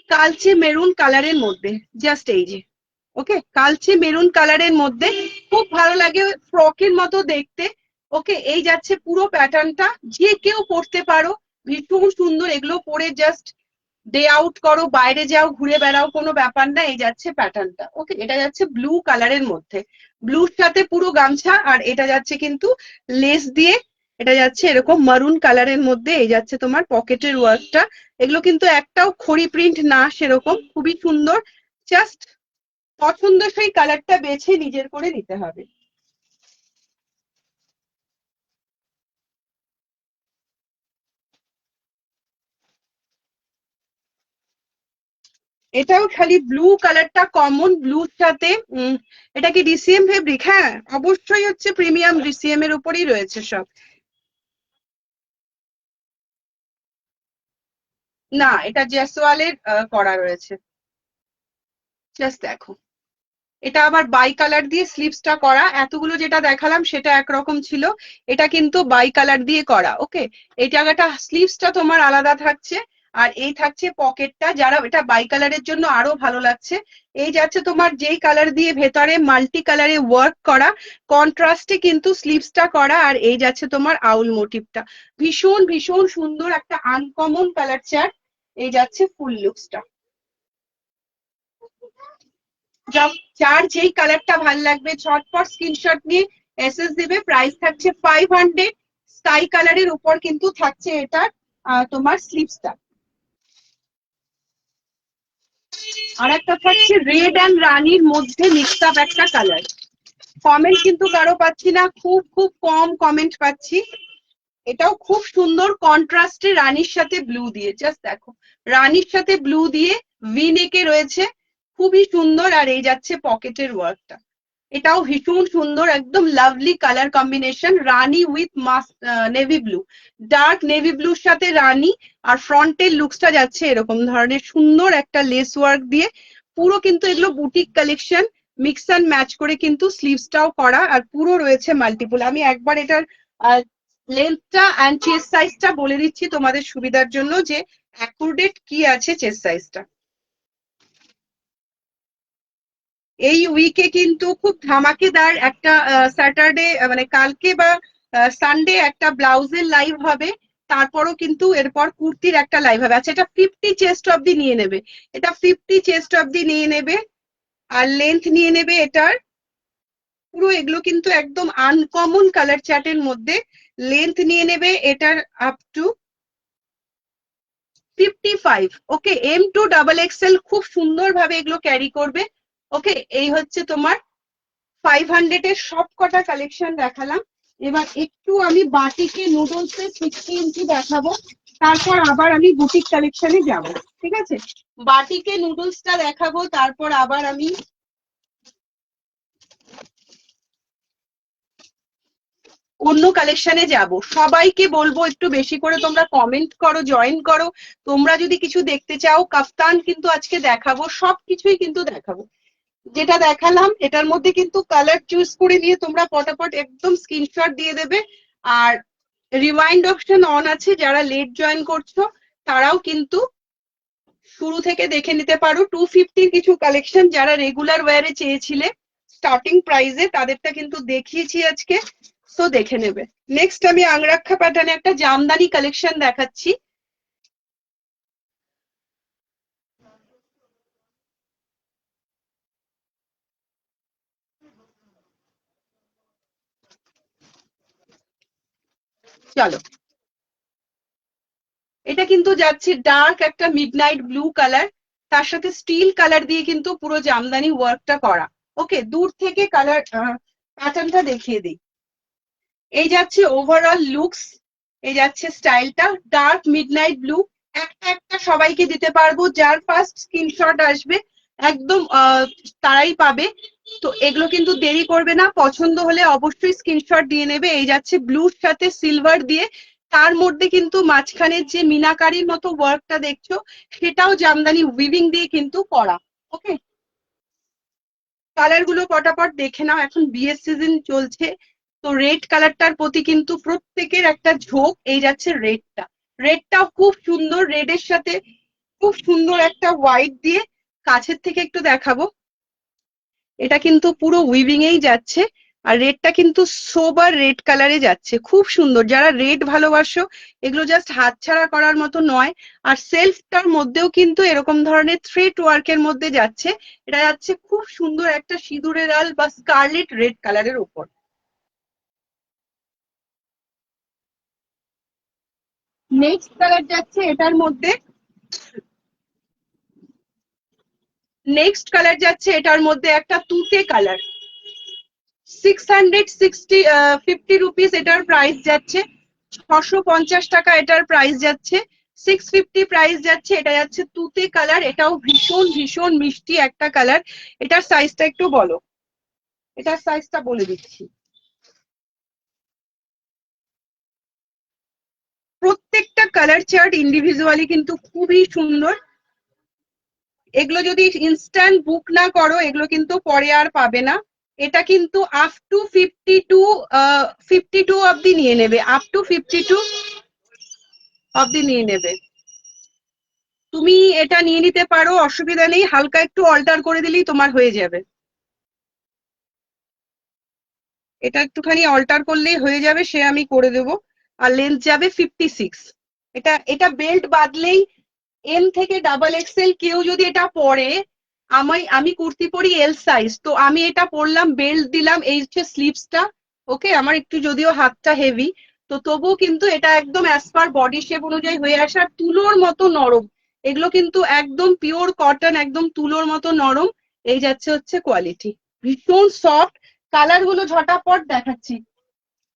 কালচে মেরুন কালারের মধ্যে, জাস্ট এই যে ওকে কালচে মেরুন কালারের মধ্যে, খুব ভালো লাগে, ফ্রকের মতো দেখতে। ওকে এই যাচ্ছে পুরো প্যাটার্নটা, যে কেউ পরতে পারো, ভীষণ সুন্দর। এগুলো পরে জাস্ট ডে আউট করো, বাইরে যাও, ঘুরে বেড়াও, কোনো ব্যাপার না। এই যাচ্ছে প্যাটার্নটা, ওকে এটা যাচ্ছে ব্লু কালারের মধ্যে, ব্লুর সাথে পুরো গামছা, আর এটা যাচ্ছে কিন্তু লেস দিয়ে, এটা যাচ্ছে এরকম মারুন কালারের মধ্যে। এই যাচ্ছে তোমার পকেটের ওয়ার্কটা, এগুলো কিন্তু একটাও খড়ি প্রিন্ট না, সেরকম খুবই সুন্দর। জাস্ট পছন্দসই কালারটা বেছে নিজের করে নিতে হবে। এটাও খালি ব্লু কালারটা, কমন ব্লুর সাথে এটা কি ডিসিএম ফেব্রিক? হ্যাঁ অবশ্যই হচ্ছে প্রিমিয়াম ডিসিএম এর উপরই রয়েছে সব। না এটা জেসওয়ালের করা রয়েছে। জাস্ট দেখো, এটা আবার বাই কালার দিয়ে স্লিভসটা করা। এতগুলো যেটা দেখালাম সেটা একরকম ছিল, এটা কিন্তু বাই কালার দিয়ে করা। ওকে এই জায়গাটা স্লিভসটা তোমার আলাদা থাকছে, আর এই থাকছে পকেটটা, যারা এটা বাই কালারের জন্য আরো ভালো লাগছে। এই যাচ্ছে তোমার যেই কালার দিয়ে ভেতরে মাল্টি কালারে ওয়ার্ক করা, কন্ট্রাস্টে কিন্তু স্লিভসটা করা, আর এই যাচ্ছে তোমার আউল মোটিভটা, ভীষণ ভীষণ সুন্দর একটা আনকমন কালার চার্ট। এই যাচ্ছে ফুল লুকসটা। যার যেই কালারটা ভাল লাগবে ঝটপট স্ক্রিনশট নিয়ে এসএস দেবে। প্রাইস থাকছে 500। স্কাই কালারের উপর কিন্তু থাকছে এটার তোমার স্লিভসটা। আর একটা থাকছে রেড অ্যান্ড রানির মধ্যে মিক্সড আপ একটা কালার। কমেন্ট কিন্তু কারো পাচ্ছি না, খুব খুব কম কমেন্ট পাচ্ছি। এটাও খুব সুন্দর কন্ট্রাস্টে রানীর সাথে ব্লু দিয়ে, জাস্ট দেখো রানীর সাথে ব্লু দিয়ে ভি নেকে রয়েছে, খুবই সুন্দর। আর এই যাচ্ছে পকেটের ওয়ার্কটা, এটাও ভীষণ সুন্দর, একদম লাভলি কালার কম্বিনেশন। রানী with navy blue, dark navy ব্লুর সাথে রানী। আর ফ্রন্টের লুকসটা যাচ্ছে এরকম ধরনের সুন্দর একটা লেস ওয়ার্ক দিয়ে। পুরো কিন্তু এগুলো boutique collection, mix and match করে কিন্তু স্লিভসটাও করা। আর পুরো রয়েছে মাল্টিপুল। আমি একবার এটার লেন্থটা অ্যান্ড চেস্ট সাইজটা বলে দিচ্ছি তোমাদের সুবিধার জন্য, যে অ্যাকুরেট কি আছে চেস্ট সাইজটা। এই উইকে কিন্তু খুব ধামাকেদার একটা স্যাটারডে মানে কালকে বা সানডে একটা ব্লাউজের লাইভ হবে, তারপরও কিন্তু এরপর কুর্তির একটা লাইভ হবে। আচ্ছা, এটা 50 চেস্ট অব্দি নিয়ে নেবে, এটা 50 চেস্ট অব্দি নিয়ে নেবে। আর লেন্থ নিয়ে নেবে এটার পুরো, এগুলো কিন্তু একদম আনকমন কালার চার্টের মধ্যে। লেন্থ নিয়ে নেবে এটার up to 55। Okay, M2 XXL খুব সুন্দর ভাবে এগুলো ক্যারি করবে। ওকে, এই হচ্ছে তোমার 500 এর সব কটা কালেকশন দেখালাম। এবার একটু আমি বাটিকে নুডলস এর 60 ইঞ্চি দেখাবো, তারপর আবার আমি বুটিক কালেকশনে যাব। ঠিক আছে, বাটিকে নুডলসটা দেখাবো, তারপর আবার আমি অন্য কালেকশনে যাব। সবাইকে বলবো একটু বেশি করে তোমরা কমেন্ট করো, জয়েন করো। তোমরা যদি কিছু দেখতে চাও, কাফতান কিন্তু আজকে দেখাবো, সবকিছুই কিন্তু দেখাবো। যেটা দেখালাম এটার মধ্যে কিন্তু কালার চুজ করে নিয়ে তোমরা পটাপট একদম স্ক্রিনশট দিয়ে দেবে। আর রিমাইন্ড অপশন অন আছে, যারা লেট জয়েন করছো তারাও কিন্তু শুরু থেকে দেখে নিতে পারো। 250 কিছু কালেকশন যারা রেগুলার ওয়্যারে চেয়েছিলে স্টার্টিং প্রাইসে, তাদেরটা কিন্তু দেখিয়েছি আজকে, তো দেখে নেবে। নেক্সট আমি আংরাক্ষা প্যাটার্নে একটা জামদানি কালেকশন দেখাচ্ছি। চলো, এটা কিন্তু যাচ্ছে ডার্ক একটা মিডনাইট ব্লু কালার, তার সাথে স্টিল কালার দিয়ে কিন্তু পুরো জামদানি ওয়ার্কটা করা। ওকে, দূর থেকে কালার প্যাটার্নটা দেখিয়ে দিই। এই যাচ্ছে ওভারঅল লুকস, এই যাচ্ছে স্টাইলটা ডার্ক মিডনাইট ব্লু। একটা একটা সবাইকে দিতে পারবো, যার ফার্স্ট স্ক্রিনশট আসবে একদম তারাই পাবে। তো এগুলো কিন্তু দেরি করবে না, পছন্দ হলে অবশ্যই স্ক্রিনশট দিয়ে নেবে। এই যাচ্ছে ব্লুর সাথে সিলভার দিয়ে, তার মধ্যে কিন্তু মাঝখানের যে মিনাকারির মতো ওয়ার্কটা দেখছো সেটাও জামদানি উইভিং দিয়ে কিন্তু করা। ওকে, কালার গুলো পটাপট দেখে নাও, এখন বিয়ের সিজন চলছে, তো রেড কালারটার প্রতি কিন্তু প্রত্যেকের একটা ঝোঁক। এই যাচ্ছে রেডটা, রেডটাও খুব সুন্দর, রেডের সাথে খুব সুন্দর একটা হোয়াইট দিয়ে কাছের থেকে একটু দেখাবো। এটা কিন্তু পুরো উইভিং এই যাচ্ছে, আর রেডটা কিন্তু সোবার রেড কালারে যাচ্ছে, খুব সুন্দর। যারা রেড ভালোবাসো, এগুলো জাস্ট হাতছাড়া করার মতো নয়। আর সেলফটার মধ্যেও কিন্তু এরকম ধরনের থ্রেড ওয়ার্কের মধ্যে যাচ্ছে, এটা যাচ্ছে খুব সুন্দর একটা সিঁদুরের লাল বা স্কারলেট রেড কালারের উপর। নেক্সট কালার যাচ্ছে এটার মধ্যে, নেক্সট কালার যাচ্ছে এটার মধ্যে একটা তুতে কালার। 650 রুপিস এটার প্রাইস যাচ্ছে, 650 টাকা এটার প্রাইস যাচ্ছে, 650 প্রাইস যাচ্ছে। এটা যাচ্ছে তুতে কালার, এটাও ভীষণ ভীষণ মিষ্টি একটা কালার। এটার সাইজটা একটু বলো, এটার সাইজটা বলে দিচ্ছি। প্রত্যেকটা কালার চার্ট ইন্ডিভিজুয়ালি কিন্তু খুবই সুন্দর। এগুলো যদি ইনস্ট্যান্ট বুক না করো, এগুলো কিন্তু পরে আর পাবে না। এটা কিন্তু আপ টু 52 অব্দি নিয়ে নেবে, আপ টু 52 অব্দি নিয়ে নেবে। তুমি এটা নিয়ে নিতে পারো, অসুবিধা নেই, হালকা একটু অল্টার করে দিলেই তোমার হয়ে যাবে। এটা একটুখানি অল্টার করলেই হয়ে যাবে, সে আমি করে দেবো। আর লেন্থ যাবে 56। এটা এটা বেল্ট বাদলেই M থেকে XXL কেউ যদি এটা পরে, আমি কুর্তি পরি এল সাইজ, তো আমি এটা পরলাম, বেল্ট দিলাম, এই হচ্ছে স্লিভসটা। ওকে, আমার একটু যদিও হাতটা হেভি, তো তবুও কিন্তু এটা একদম অ্যাজ পার বডি শেপ অনুযায়ী হয়ে আসে, আর তুলোর মতো নরম। এগুলো কিন্তু একদম পিওর কটন, একদম তুলোর মতো নরম। এই যাচ্ছে হচ্ছে কোয়ালিটি, ভীষণ সফট। কালার গুলো ঝটাপট দেখাচ্ছি।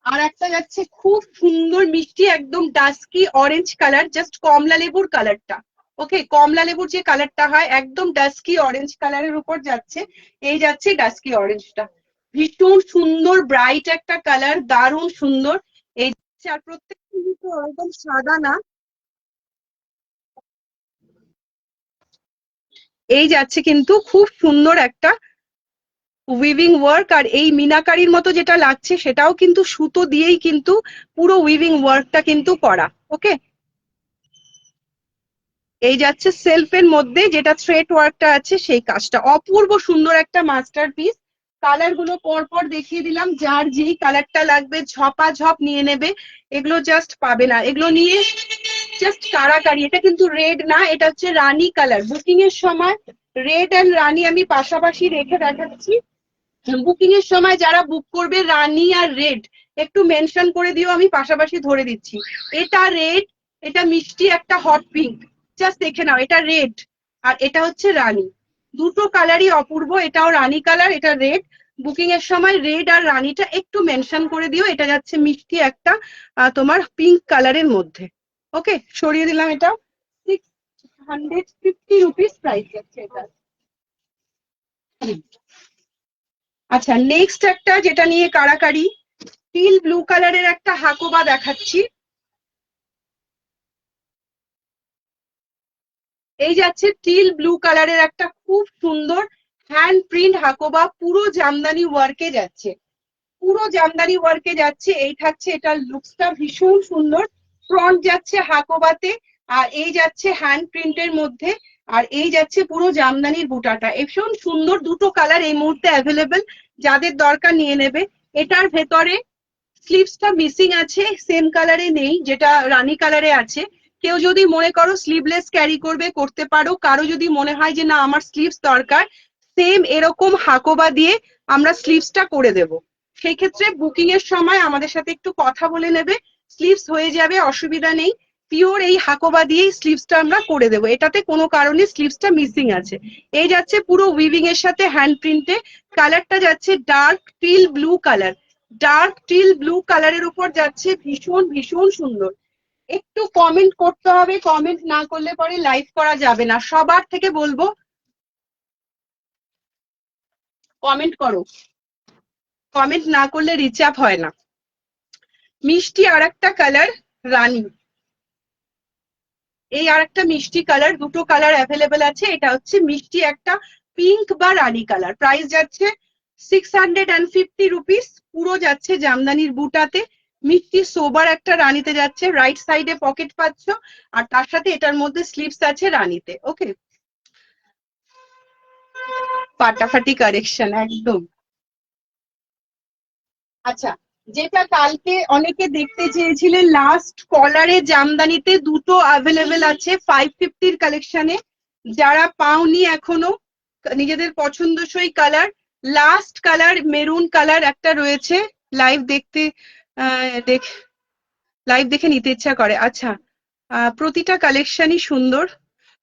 আর একটা যাচ্ছে খুব সুন্দর মিষ্টি একদম ডাস্কি অরেঞ্জ কালার, জাস্ট কমলা লেবুর কালারটা। ওকে, কমলা লেবুর যে কালারটা হয় একদম ডাস্কি অরেঞ্জ কালারের উপর যাচ্ছে। এই যাচ্ছে ডাস্কি অরেঞ্জটা, ভীষণ সুন্দর ব্রাইট একটা কালার, দারুণ সুন্দর। এই আর প্রত্যেকটা কিন্তু একদম সাদা না, এই যাচ্ছে কিন্তু খুব সুন্দর একটা উইভিং ওয়ার্ক। আর এই মিনাকারির মতো যেটা লাগছে সেটাও কিন্তু সুতো দিয়েই কিন্তু পুরো উইভিং ওয়ার্কটা কিন্তু করা। ওকে, এই যাচ্ছে সেলফের মধ্যে যেটা থ্রেড ওয়ার্কটা আছে সেই কাজটা, অপূর্ব সুন্দর একটা মাস্টার পিস। কালার গুলো পরপর দেখিয়ে দিলাম, যার যেই কালারটা লাগবে ঝপাঝপ নিয়ে নেবে। এগুলো জাস্ট পাবে না, এগুলো নিয়ে জাস্ট কারাকারি। এটা কিন্তু রেড না, এটা হচ্ছে রানী কালার। বুকিং এর সময় রেড এন্ড রানী আমি পাশাপাশি রেখে দেখাচ্ছি। বুকিং এর সময় যারা বুক করবে রানী আর রেড একটু মেনশন করে দিও, আমি পাশাপাশি ধরে দিচ্ছি। এটা রেড, এটা মিষ্টি একটা হট পিঙ্ক, জাস্ট দেখে নাও। এটা রেড আর এটা হচ্ছে রানী, দুটো কালারই অপূর্ব। এটাও রানী কালার, এটা রেড। বুকিং এর সময় রেড আর রানীটা একটু মেনশন করে দিও। এটা যাচ্ছে মিষ্টি একটা তোমার পিঙ্ক কালারের মধ্যে। ওকে, সরিয়ে দিলাম। এটা 650 রুপিস প্রাইস যাচ্ছে এটা। আচ্ছা, নেক্সট একটা যেটা নিয়ে কাড়াকাড়ি, টিল ব্লু কালারের একটা হাকোবা দেখাচ্ছি। এই যাচ্ছে টিল ব্লু কালারের একটা খুব সুন্দর হ্যান্ড প্রিন্ট হাকোবা, পুরো জামদানি ওয়ার্কে যাচ্ছে, পুরো জামদানি ওয়ার্কে যাচ্ছে। এই থাকছে এটার লুকসটা, ভীষণ সুন্দর। ফ্রন্ট যাচ্ছে হাকোবাতে, আর এই যাচ্ছে হ্যান্ড প্রিন্টের মধ্যে, আর এই যাচ্ছে পুরো জামদানির বুটাটা। ভীষণ সুন্দর, দুটো কালার এই মুহূর্তে অ্যাভেলেবেল, যাদের দরকার নিয়ে নেবে। এটার ভেতরে স্লিভসটা মিসিং আছে, সেম কালারে নেই, যেটা রানী কালারে আছে। কেউ যদি মনে করো স্লিভলেস ক্যারি করবে, করতে পারো। কারো যদি মনে হয় যে না আমার স্লিভস দরকার, সেম এরকম হাকোবা দিয়ে আমরা স্লিভসটা করে দেব। সেই ক্ষেত্রে বুকিং এর সময় আমাদের সাথে একটু কথা বলে নেবে, স্লিভস হয়ে যাবে, অসুবিধা নেই। পিওর এই হাকোবা দিয়েই স্লিভসটা আমরা করে দেবো, এটাতে কোনো কারণে স্লিভসটা মিসিং আছে। এই যাচ্ছে পুরো উইভিং এর সাথে হ্যান্ড প্রিন্টে। কালারটা যাচ্ছে dark teal blue colour, dark teal blue কালারের উপর যাচ্ছে, ভীষণ ভীষণ সুন্দর। একটু কমেন্ট করতে হবে, কমেন্ট না করলে পরে লাইভ করা যাবে না। সবার থেকে বলবো কমেন্ট করো, কমেন্ট না করলে রিচ আপ হয় না। মিষ্টি আর একটা কালার রানী, এই আর একটা মিষ্টি কালার, দুটো কালার অ্যাভেলেবেল আছে। এটা হচ্ছে মিষ্টি একটা পিঙ্ক বা রানী কালার, প্রাইস যাচ্ছে 650 রুপিস। পুরো যাচ্ছে জামদানির বুটাতে, মিষ্টি সোবার একটা রানীতে যাচ্ছে। রাইট সাইডে পকেট পাচ্ছ, আর তার সাথে এটার মধ্যে স্লিভস আছে রানীতে। ওকে, ফাটাফাটি কারেকশন একদম। আচ্ছা, যেটা কালকে অনেকে দেখতে চেয়েছিলেন, লাস্ট কলারে জামদানিতে দুটো অ্যাভেলেবেল আছে 550 কালেকশনে। যারা পাওনি এখনো নিজেদের পছন্দসই colour, last colour maroon colour একটা রয়েছে। লাইভ দেখতে দেখ লাইভ দেখে নিতে ইচ্ছা করে। আচ্ছা, প্রতিটা কালেকশনই সুন্দর,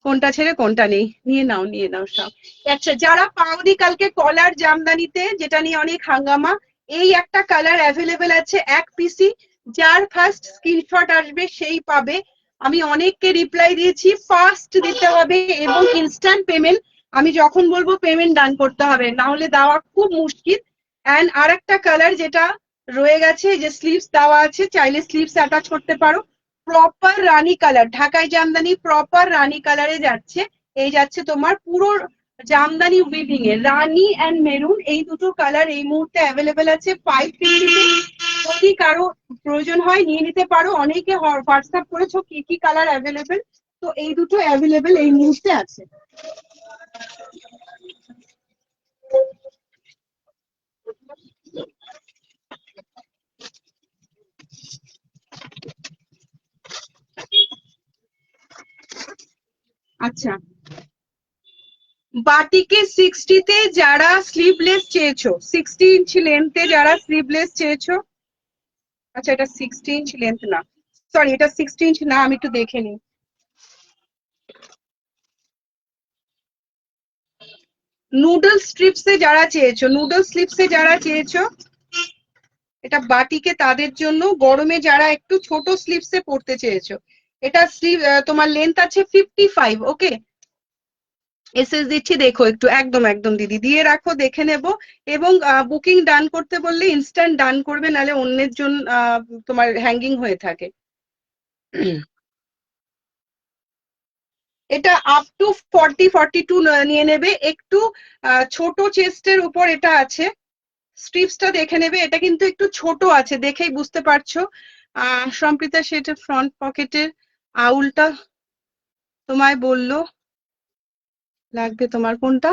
কোনটা ছেড়ে কোনটা নেই, নিয়ে নাও নিয়ে নাও সব। আচ্ছা, যারা পাওনি কালকে কলার জামদানিতে, যেটা নিয়ে অনেক হাঙ্গামা, এই একটা কালার অ্যাভেলেবেল আছে এক পিসি। যার ফার্স্ট স্ক্রিনশট আসবে সেই পাবে। আমি অনেককে রিপ্লাই দিয়েছি, ফার্স্ট দিতে হবে এবং ইনস্ট্যান্ট পেমেন্ট। আমি যখন বলবো পেমেন্ট ডান করতে হবে, না হলে দেওয়া খুব মুশকিল। অ্যান্ড আর একটা কালার যেটা রয়ে গেছে, যে স্লিভস দেওয়া আছে, চাইলে স্লিভস অ্যাটাচ করতে পারো। প্রপার রানী কালার, ঢাকাই জামদানি প্রপার রানী কালারে যাচ্ছে। এই যাচ্ছে তোমার পুরো জামদানি উইভিং এ রানী এন্ড মেরুন, এই দুটো কালার এই মুহূর্তে অ্যাভেলেবেল আছে 550। যদি কারো প্রয়োজন হয় নিয়ে নিতে পারো। অনেকে হোয়াটসঅ্যাপ করেছো কি কি কালার অ্যাভেলেবেল, তো এই দুটো অ্যাভেলেবেল এই মুহূর্তে আছে। আচ্ছা, বাটিকে 60-তে যারা স্লিভলেস চেয়েছো, 60 ইঞ্চি লেন্থে যারা স্লিভলেস চেয়েছো, আচ্ছা এটা 60 ইঞ্চ লেন্থ না, সরি এটা 60 ইঞ্চ না, আমি একটু দেখে নিই। নুডল স্ট্রিপসে যারা চেয়েছো, নুডল স্লিপসে যারা চেয়েছো, এটা বাটিকে তাদের জন্য, গরমে যারা একটু ছোট স্লিভসে পড়তে চেয়েছো। এটা স্লিভ তোমার লেন্থ আছে 55, ওকে। এসএস দিচ্ছি, দেখো একটু, একদম একদম দিদি দিয়ে রাখো, দেখে নেব। এবং বুকিং ডান করতে বললে ইনস্ট্যান্ট ডান করবে, নালে অন্যের জন্য তোমার হ্যাঙ্গিং হয়ে থাকে। এটা আপ টু 40-42 নিয়ে নেবে, একটু ছোট চেস্টের উপর এটা আছে। স্ট্রিপসটা দেখে নেবে, এটা কিন্তু একটু ছোট আছে, দেখেই বুঝতে পারছো। সম্প্রীতা সেটা ফ্রন্ট পকেটের আউলটা তোমায় বললো লাগবে, তোমার কোনটা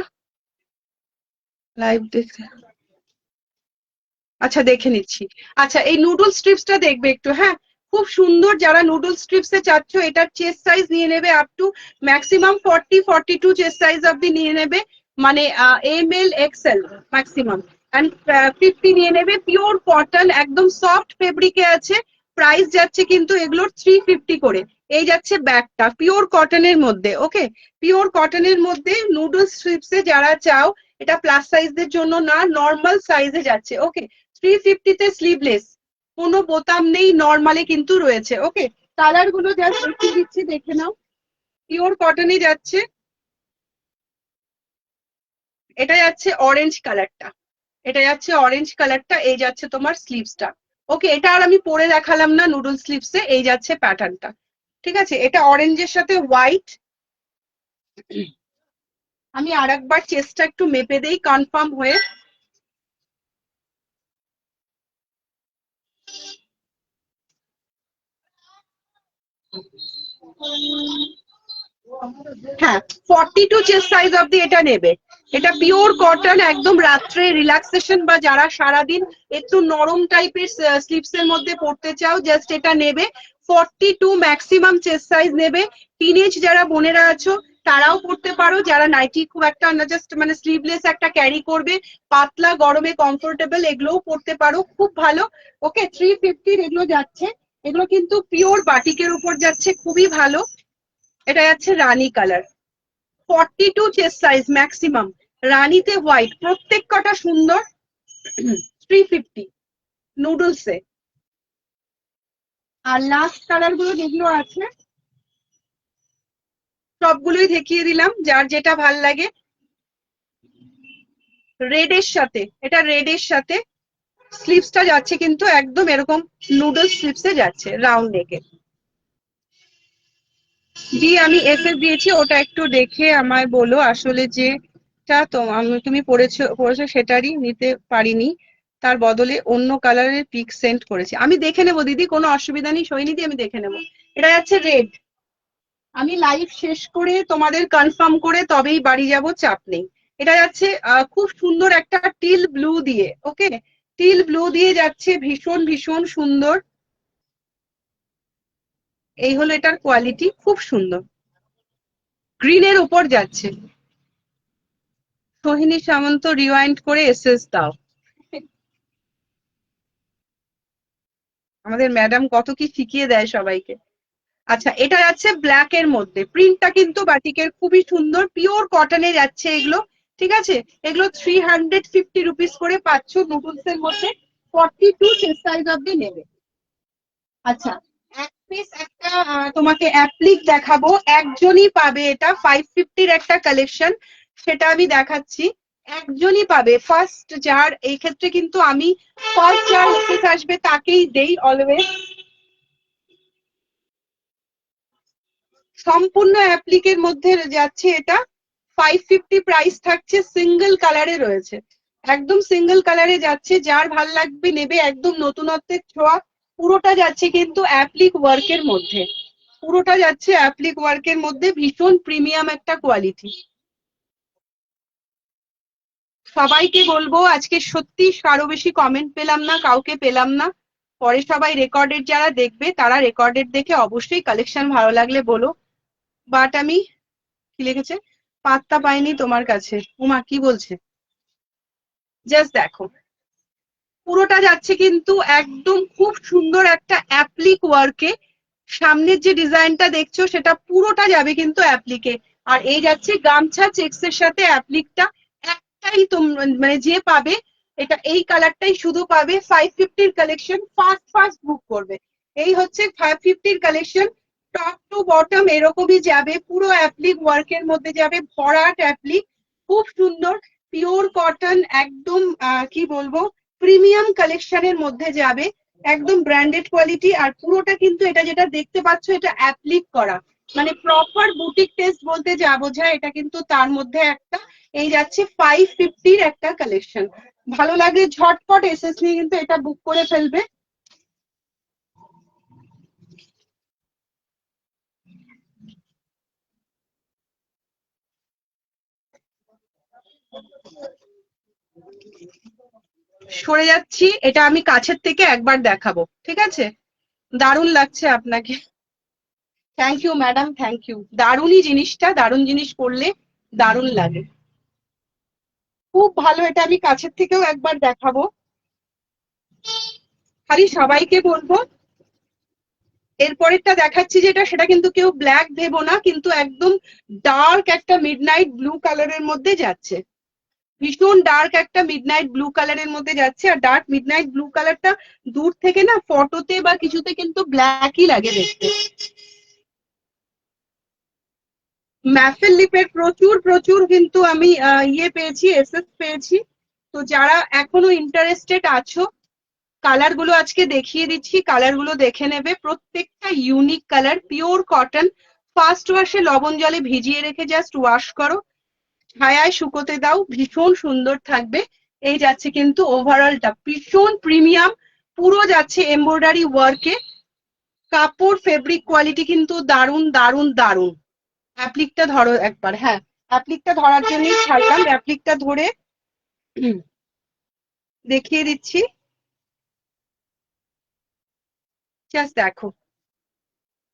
লাইভ দেখতে, আচ্ছা দেখে নিচ্ছি। আচ্ছা এই নুডল স্ট্রিপসটা দেখবে একটু, হ্যাঁ খুব সুন্দর। যারা নুডল স্ট্রিপসে চাচ্ছ, এটার চেস্ট সাইজ নিয়ে নেবে up to maximum 40-42 chest size অব্দি নিয়ে নেবে, মানে এমএল এক্সএল ম্যাক্সিমাম। এন্ড 50 নিয়ে নেবে, পিওর কটন, একদম সফট ফেব্রিকে আছে। প্রাইস যাচ্ছে কিন্তু এগুলোর 350 করে। এই যাচ্ছে ব্যাগটা পিওর কটনের মধ্যে, ওকে। পিওর কটনের মধ্যে নুডল স্ট্রিপসে যারা চাও, এটা প্লাস সাইজদের জন্য না, নর্মাল সাইজে যাচ্ছে, ওকে। 350-তে স্লিভলেস, কোনো বোতাম নেই, নর্মালি কিন্তু রয়েছে, ওকে। কালার গুলো জাস্ট দেখিয়ে দিচ্ছি, দেখে নাও। পিওর কটনে যাচ্ছে, এটা যাচ্ছে অরেঞ্জ কালারটা, এটা যাচ্ছে অরেঞ্জ কালারটা, এই যাচ্ছে তোমার স্লিভসটা, ওকে। এটা আর আমি পরে দেখালাম না, নুডল স্লিভসে এই যাচ্ছে প্যাটার্নটা, ঠিক আছে। এটা অরেঞ্জের সাথে হোয়াইট। আমি আর একবার চেস্টটা একটু মেপে দেই কনফার্ম হয়ে। হ্যাঁ 42 চেস্ট সাইজ অব্দি এটা নেবে। এটা পিওর কটন, একদম রাত্রে রিল্যাক্সেশন বা যারা সারাদিন একটু নরম টাইপের স্লিপস এর মধ্যে পড়তে চাও, জাস্ট এটা নেবে। 42 ম্যাক্সিমাম চেস্ট সাইজ নেবে। টিনেজ যারা বোনেরা আছো তারাও পড়তে পারো, যারা নাইটি খুব একটা না, জাস্ট মানে স্লিভলেস একটা ক্যারি করবে, পাতলা গরমে কমফোর্টেবল, এগুলোও পড়তে পারো, খুব ভালো, ওকে। 350 এগুলো যাচ্ছে, এগুলো কিন্তু পিওর বাটিকের উপর যাচ্ছে, খুবই ভালো। এটা যাচ্ছে রানী কালার, 42 চেস্ট সাইজ ম্যাক্সিমাম, রানীতে হোয়াইট, প্রত্যেক কটা সুন্দর। 350 নুডলসে। আর লাস্ট কালার গুলো যেগুলো আছে সবগুলোই দেখিয়ে দিলাম, যার যেটা ভাল লাগে। রেড এর সাথে, এটা রেড এর সাথে স্লিভসটা যাচ্ছে কিন্তু একদম এরকম নুডলস স্লিভসে যাচ্ছে, রাউন্ড নেকে। জি আমি এসএস দিয়েছি, ওটা একটু দেখে আমায় বলো আসলে যেটা তুমি পড়েছো সেটারই নিতে পারিনি, তার বদলে অন্য কালারের পিক সেন্ড করেছি। আমি দেখে নেবো দিদি, কোনো অসুবিধা নেই, সৈনিধি আমি দেখে নেবো। এটা যাচ্ছে রেড, আমি লাইভ শেষ করে তোমাদের কনফার্ম করে তবেই বাড়ি যাব, চাপ নেই। এটা যাচ্ছে খুব সুন্দর একটা টিল ব্লু দিয়ে, ওকে। টিল ব্লু দিয়ে যাচ্ছে, ভীষণ ভীষণ সুন্দর। এই হলো এটার কোয়ালিটি, খুব সুন্দর, গ্রিনের উপর যাচ্ছে। সোহিনী সামন্ত রিওয়াইন্ড করে এসএস দাও। আমাদের ম্যাডাম কত কি শিখিয়ে দেয় সবাইকে। আচ্ছা এটা যাচ্ছে ব্ল্যাক এর মধ্যে, প্রিন্টটা কিন্তু বাটিকের খুবই সুন্দর, পিওর কটনে যাচ্ছে এগুলো, ঠিক আছে। এগুলো 350 রুপিস করে পাচ্ছ নুডলস এর মধ্যে, 42 চেস্ট সাইজ অব্দি নেবে। আচ্ছা এক পিস একটা তোমাকে অ্যাপ্লিক দেখাবো, একজনই পাবে, এটা 550-র একটা কালেকশন, সেটা আমি দেখাচ্ছি। একজনই পাবে, ফার্স্ট যার, এই ক্ষেত্রে কিন্তু আমি ফার্স্ট যার এসএস আসবে তাকেই দেই অলওয়েজ। সম্পূর্ণ অ্যাপ্লিকের মধ্যে যাচ্ছে এটা, 550 প্রাইস থাকছে, সিঙ্গেল কালারে রয়েছে, একদম সিঙ্গেল কালারে যাচ্ছে, যার ভাল লাগবে নেবে, একদম নতুনত্বের ছোঁয়া। পুরোটা যাচ্ছে কিন্তু অ্যাপ্লিক ওয়ার্কের মধ্যে, পুরোটা যাচ্ছে অ্যাপ্লিক ওয়ার্কের মধ্যে, ভীষণ প্রিমিয়াম একটা কোয়ালিটি। সবাইকে বলবো, আজকে সত্যি কারো বেশি কমেন্ট পেলাম না, কাউকে পেলাম না। পরে সবাই রেকর্ডেড যারা দেখবে তারা রেকর্ডেড দেখে অবশ্যই কালেকশন ভালো লাগলে বলো। বাট আমি কি লিখেছে, পাত্তা পাইনি তোমার কাছে। উমা কি বলছে? জাস্ট দেখো, পুরোটা যাচ্ছে কিন্তু একদম খুব সুন্দর একটা অ্যাপ্লিক ওয়ার্কে। সামনের যে ডিজাইনটা দেখছো সেটা পুরোটা যাবে কিন্তু অ্যাপ্লিকে। আর এই যাচ্ছে গামছা চেক্স এর সাথে অ্যাপ্লিকটা। একটাই মানে যে পাবে এটা এই কালারটাই শুধু পাবে। 550 কালেকশন, ফার্স্ট ফার্স্ট বুক করবে। এই হচ্ছে 550 কালেকশন। টপ টু বটম এরকমই যাবে, পুরো অ্যাপ্লিক ওয়ার্কের মধ্যে যাবে, ভরাট অ্যাপ্লিক, খুব সুন্দর পিওর কটন, একদম কি বলবো প্রিমিয়াম কালেকশনের মধ্যে যাবে, একদম ব্র্যান্ডেড কোয়ালিটি। আর পুরোটা কিন্তু এটা যেটা দেখতে পাচ্ছ এটা অ্যাপ্লিক করা, মানে প্রপার বুটিক টেস্ট বলতে যা বোঝায় এটা কিন্তু তার মধ্যে একটা। এই যাচ্ছে 550-র একটা কালেকশন। ভালো লাগলে ঝটপট এসএস নিয়ে কিন্তু এটা বুক করে ফেলবে। সরে যাচ্ছি, এটা আমি কাছের থেকে একবার দেখাবো, ঠিক আছে? দারুণ লাগছে আপনাকে। Thank you madam, thank you. দারুণই জিনিসটা, দারুণ জিনিস করলে দারুণ লাগে, খুব ভালো। এটা আমি কাছের থেকেও একবার দেখাবো। খালি সবাইকে বলবো, এরপরেরটা দেখাচ্ছি যেটা, সেটা কিন্তু কেউ ব্ল্যাক ভেবো না, কিন্তু একদম ডার্ক একটা মিডনাইট ব্লু কালারের মধ্যে যাচ্ছে, ভীষণ ডার্ক একটা মিডনাইট ব্লু কালারের মধ্যে যাচ্ছে। আর ডার্ক মিডনাইট ব্লু কালারটা দূর থেকে না ফটোতে বা কিছুতে কিন্তু ব্ল্যাকই লাগে দেখতে। ম্যাফেল লিপের প্রচুর প্রচুর কিন্তু আমি ইয়ে পেয়েছি, এসএস পেয়েছি। তো যারা এখনো ইন্টারেস্টেড আছো, কালার গুলো আজকে দেখিয়ে দিচ্ছি, কালার গুলো দেখে নেবে। প্রত্যেকটা unique colour, pure cotton. First ওয়াশে লবণ জলে ভিজিয়ে রেখে জাস্ট ওয়াশ করো, ছায়ায় শুকোতে দাও, ভীষণ সুন্দর থাকবে। এই যাচ্ছে কিন্তু ওভারঅলটা ভীষণ প্রিমিয়াম, পুরো যাচ্ছে এমব্রয়ডারি ওয়ার্কে। কাপড় ফেব্রিক কোয়ালিটি কিন্তু দারুণ দারুণ দারুণ। অ্যাপ্লিকটা ধরো একবার, হ্যাঁ অ্যাপ্লিকটা ধরার জন্যই ছাড়লাম, অ্যাপ্লিকটা ধরে দেখিয়ে দিচ্ছি। জাস্ট দেখো,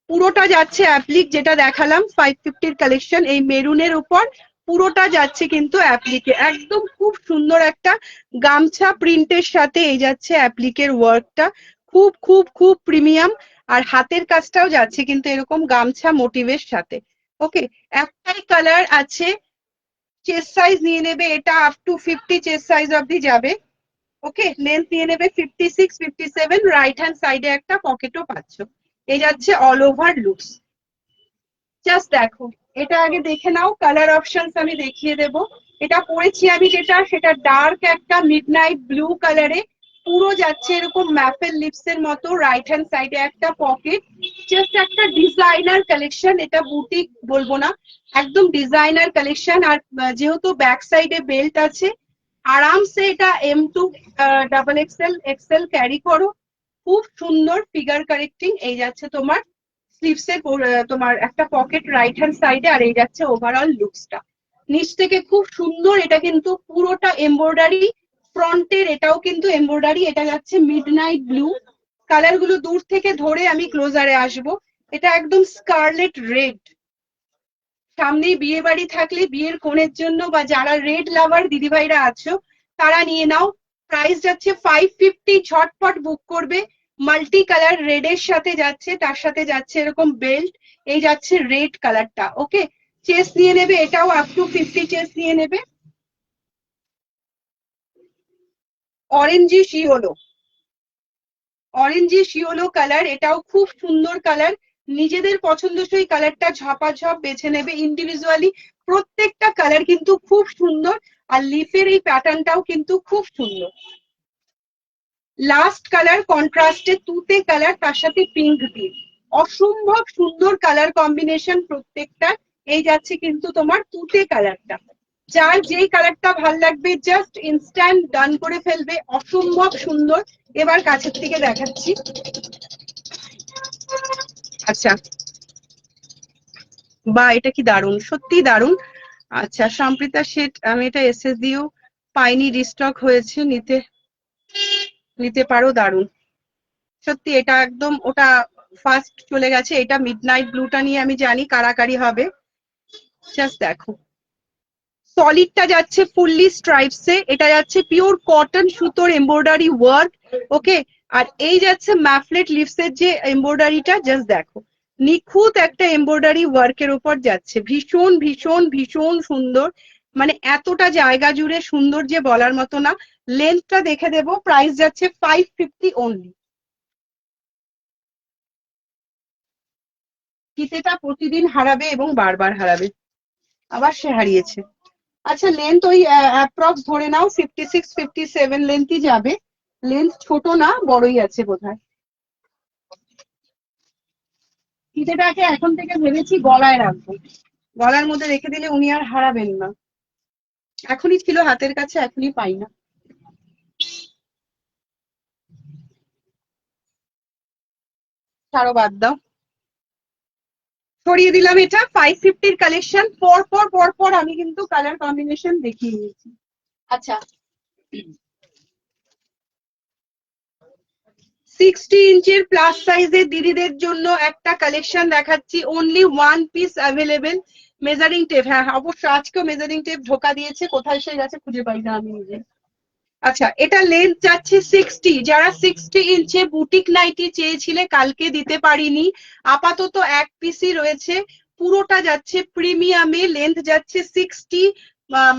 পুরোটা যাচ্ছে অ্যাপ্লিক, যেটা দেখালাম 550-র কালেকশন, এই মেরুনের উপর পুরোটা যাচ্ছে কিন্তু অ্যাপ্লিকে। একদম খুব সুন্দর একটা গামছা প্রিন্টের সাথে এই যাচ্ছে অ্যাপ্লিকের ওয়ার্কটা, খুব খুব খুব প্রিমিয়াম। আর হাতের কাজটাও যাচ্ছে কিন্তু এরকম গামছা মোটিভের সাথে। ওকে, একটাই কালার আছে। চেস্ট সাইজ নিয়ে নেবে, এটা আপ টু 50 চেস্ট সাইজ অবধি যাবে। ওকে, লেন্থ নিয়ে নেবে 56, 57। রাইট হ্যান্ড সাইডে একটা পকেটও পাচ্ছ। এই যাচ্ছে অল ওভার লুকস। জাস্ট দেখো, এটা আগে দেখে নাও, কালার অপশনস আমি দেখিয়ে দেব। এটা পরেছি আমি যেটা, সেটা ডার্ক একটা মিডনাইট ব্লু কালারে, পুরো যাচ্ছে এরকম ম্যাপেল লিপস এর মতো, রাইট হ্যান্ড সাইডে একটা পকেট। জাস্ট একটা ডিজাইনার কালেকশন, এটা বুটিক বলবো না, একদম ডিজাইনার কালেকশন। আর যেহেতু ব্যাক সাইডে বেল্ট আছে, আরামসে এটা M2 double XL Excel carry করো। খুব সুন্দর ফিগার কারেক্টিং। এই যাচ্ছে তোমার স্লিভস এর তোমার একটা পকেট রাইট হ্যান্ড সাইডে। আর এই যাচ্ছে ওভারঅল লুকসটা, নিচ থেকে খুব সুন্দর। এটা কিন্তু পুরোটা এমব্রয়ডারি, ফ্রন্টের এটাও কিন্তু এমব্রয়ডারি। এটা যাচ্ছে মিডনাইট ব্লু। কালার গুলো দূর থেকে ধরে আমি ক্লোজারে আসবো। এটা একদম স্কারলেট রেড। সামনেই বিয়ে বাড়ি থাকলে বিয়ের কোণের জন্য, বা যারা রেড লাভার দিদিভাইরা আছো তারা নিয়ে নাও। প্রাইস যাচ্ছে 550, ঝটপট বুক করবে। মাল্টি কালার রেড এর সাথে যাচ্ছে, তার সাথে যাচ্ছে এরকম বেল্ট। এই যাচ্ছে রেড কালারটা। ওকে, চেস নিয়ে নেবে, এটাও আপ টু 50 চেস নিয়ে নেবে। অরেঞ্জি শিওলো, অরেঞ্জি শিওলো কালার, এটাও খুব সুন্দর কালার। নিজেদের পছন্দসই কালারটা ঝপাঝপ বেছে নেবে ইন্ডিভিজুয়ালি। প্রত্যেকটা কালার কিন্তু খুব সুন্দর। আর লিফের এই প্যাটার্নটাও কিন্তু খুব সুন্দর। লাস্ট কালার কন্ট্রাস্টে তুতে কালার, তার সাথে পিঙ্ক টিন, অসম্ভব সুন্দর কালার কম্বিনেশন প্রত্যেকটা। এই যাচ্ছে কিন্তু তোমার তুতে কালারটা। যার যেই কালারটা ভাল লাগবে জাস্ট ইনস্ট্যান্ট ডান করে ফেলবে, অসম্ভব সুন্দর। এবার কাছের থেকে দেখাচ্ছি। আচ্ছা, বা এটা কি দারুণ, সত্যি দারুণ। আচ্ছা, সম্প্রীতা শেঠ, আমি এটা এসএস দিয়েও পাইনি, রিস্টক হয়েছে, নিতে নিতে পারো, দারুণ সত্যি। এটা একদম ওটা ফার্স্ট চলে গেছে। এটা মিডনাইট ব্লুটা নিয়ে আমি জানি কারাকারি হবে। জাস্ট দেখো, সলিডটা যাচ্ছে ফুললি স্ট্রাইপসে, এটা যাচ্ছে পিওর কটন সুতোর এমব্রয়ডারি ওয়ার্ক। ওকে, আর এই যাচ্ছে ম্যাফলেট লিভসের যে এমব্রয়ডারিটা, জাস্ট দেখো নিখুঁত একটা এমব্রয়ডারি ওয়ার্কের উপর যাচ্ছে, ভীষণ ভীষণ ভীষণ সুন্দর, মানে এতটা জায়গা জুড়ে সুন্দর যে বলার মতো না। লেন্থটা দেখে দেবো, প্রাইস যাচ্ছে 550 অনলি। ফিতেটা প্রতিদিন হারাবে এবং বারবার হারাবে, আবার সে হারিয়েছে। আচ্ছা, লেন্থ ওই অ্যাপ্রক্স ধরে নাও 56-57 লেন্থই যাবে, লেন্থ ছোট না বড়ই আছে বোধহয়। ফিতেটাকে এখন থেকে ভেবেছি গলায় রাখবো, গলার মধ্যে রেখে দিলে উনি আর হারাবেন না। এখনই ছিল হাতের কাছে, এখনই পাই না। ছাড়ো, বাদ দাও, সরিয়ে দিলাম। এটা 550-র কালেকশন। পর পর পর পর আমি কিন্তু কালার কম্বিনেশন দেখিয়ে নিয়েছি। আচ্ছা, 60 ইঞ্চের প্লাস সাইজের দিদিদের জন্য একটা কালেকশন দেখাচ্ছি, only one piece available. Measuring tape, হ্যাঁ অবশ্যই আজকেও মেজারিং টেপ ধোকা দিয়েছে, কোথায় সে গেছে খুঁজে পাই না আমি নিজে। আচ্ছা, এটা লেন্থ যাচ্ছে 60, যারা 60 ইঞ্চে বুটিক নাইটি চেয়েছিলে কালকে দিতে পারিনি, আপাতত এক পিসই রয়েছে, পুরোটা যাচ্ছে প্রিমিয়ামে, লেন্থ যাচ্ছে 60,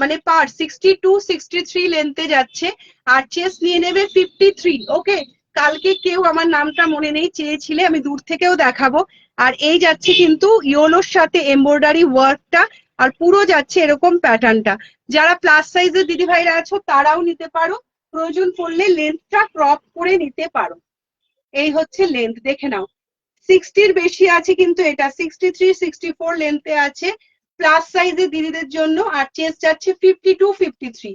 মানে পার 62-63 লেন্থে যাচ্ছে, আর চেস্ট নিয়ে নেবে 53। ওকে, কালকে কেউ আমার নামটা মনে নেই চেয়েছিলে, আমি দূর থেকেও দেখাবো। আর এই যাচ্ছে কিন্তু ইয়োলোর সাথে এমব্রয়ডারি ওয়ার্কটা, আর পুরো যাচ্ছে এরকম প্যাটার্নটা। যারা প্লাস সাইজের দিদি ভাইরা আছো তারাও নিতে পারো, প্রয়োজন পড়লে লেন্থটা ক্রপ করে নিতে পারো। এই হচ্ছে লেন্থ, দেখে নাও 60-র বেশি আছে, কিন্তু এটা 63-64 লেন্থে আছে প্লাস সাইজের দিদিদের জন্য, আর চেস্ট যাচ্ছে 52-53।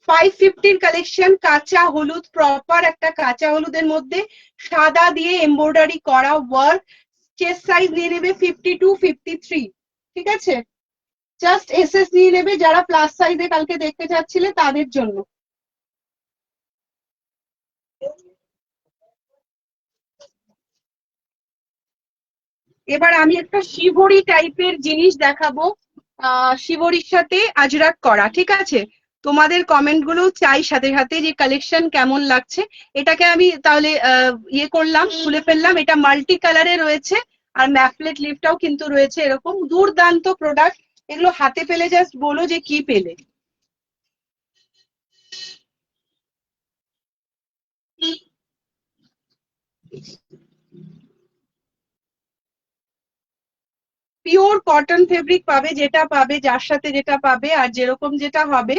550-র কালেকশন, কাঁচা হলুদ, প্রপার একটা কাঁচা হলুদের মধ্যে সাদা দিয়ে এমব্রয়ডারি করা ওয়ার্ক, চেস্ট সাইজ নিয়ে নেবে 52-53। ঠিক আছে, জাস্ট এসএস নিয়ে নেবে যারা প্লাস সাইজে কালকে দেখতে চাচ্ছিলে তাদের জন্য। এবার আমি একটা শিবরি টাইপের জিনিস দেখাবো, শিবরির সাথে আজরাক করা, ঠিক আছে? তোমাদের কমেন্ট গুলো চাই সাথে সাথে, যে কালেকশন কেমন লাগছে। এটাকে আমি তাহলে ইয়ে করলাম, খুলে ফেললাম, এটা মাল্টি কালারে রয়েছে, আর ম্যাফলেট লিফটাও কিন্তু রয়েছে, এরকম দুর্দান্ত প্রোডাক্ট। এগুলো হাতে পেলে জাস্ট বলো যে কি পেলে। পিওর কটন ফেব্রিক পাবে, যেটা পাবে যার সাথে যেটা পাবে, আর যেরকম যেটা হবে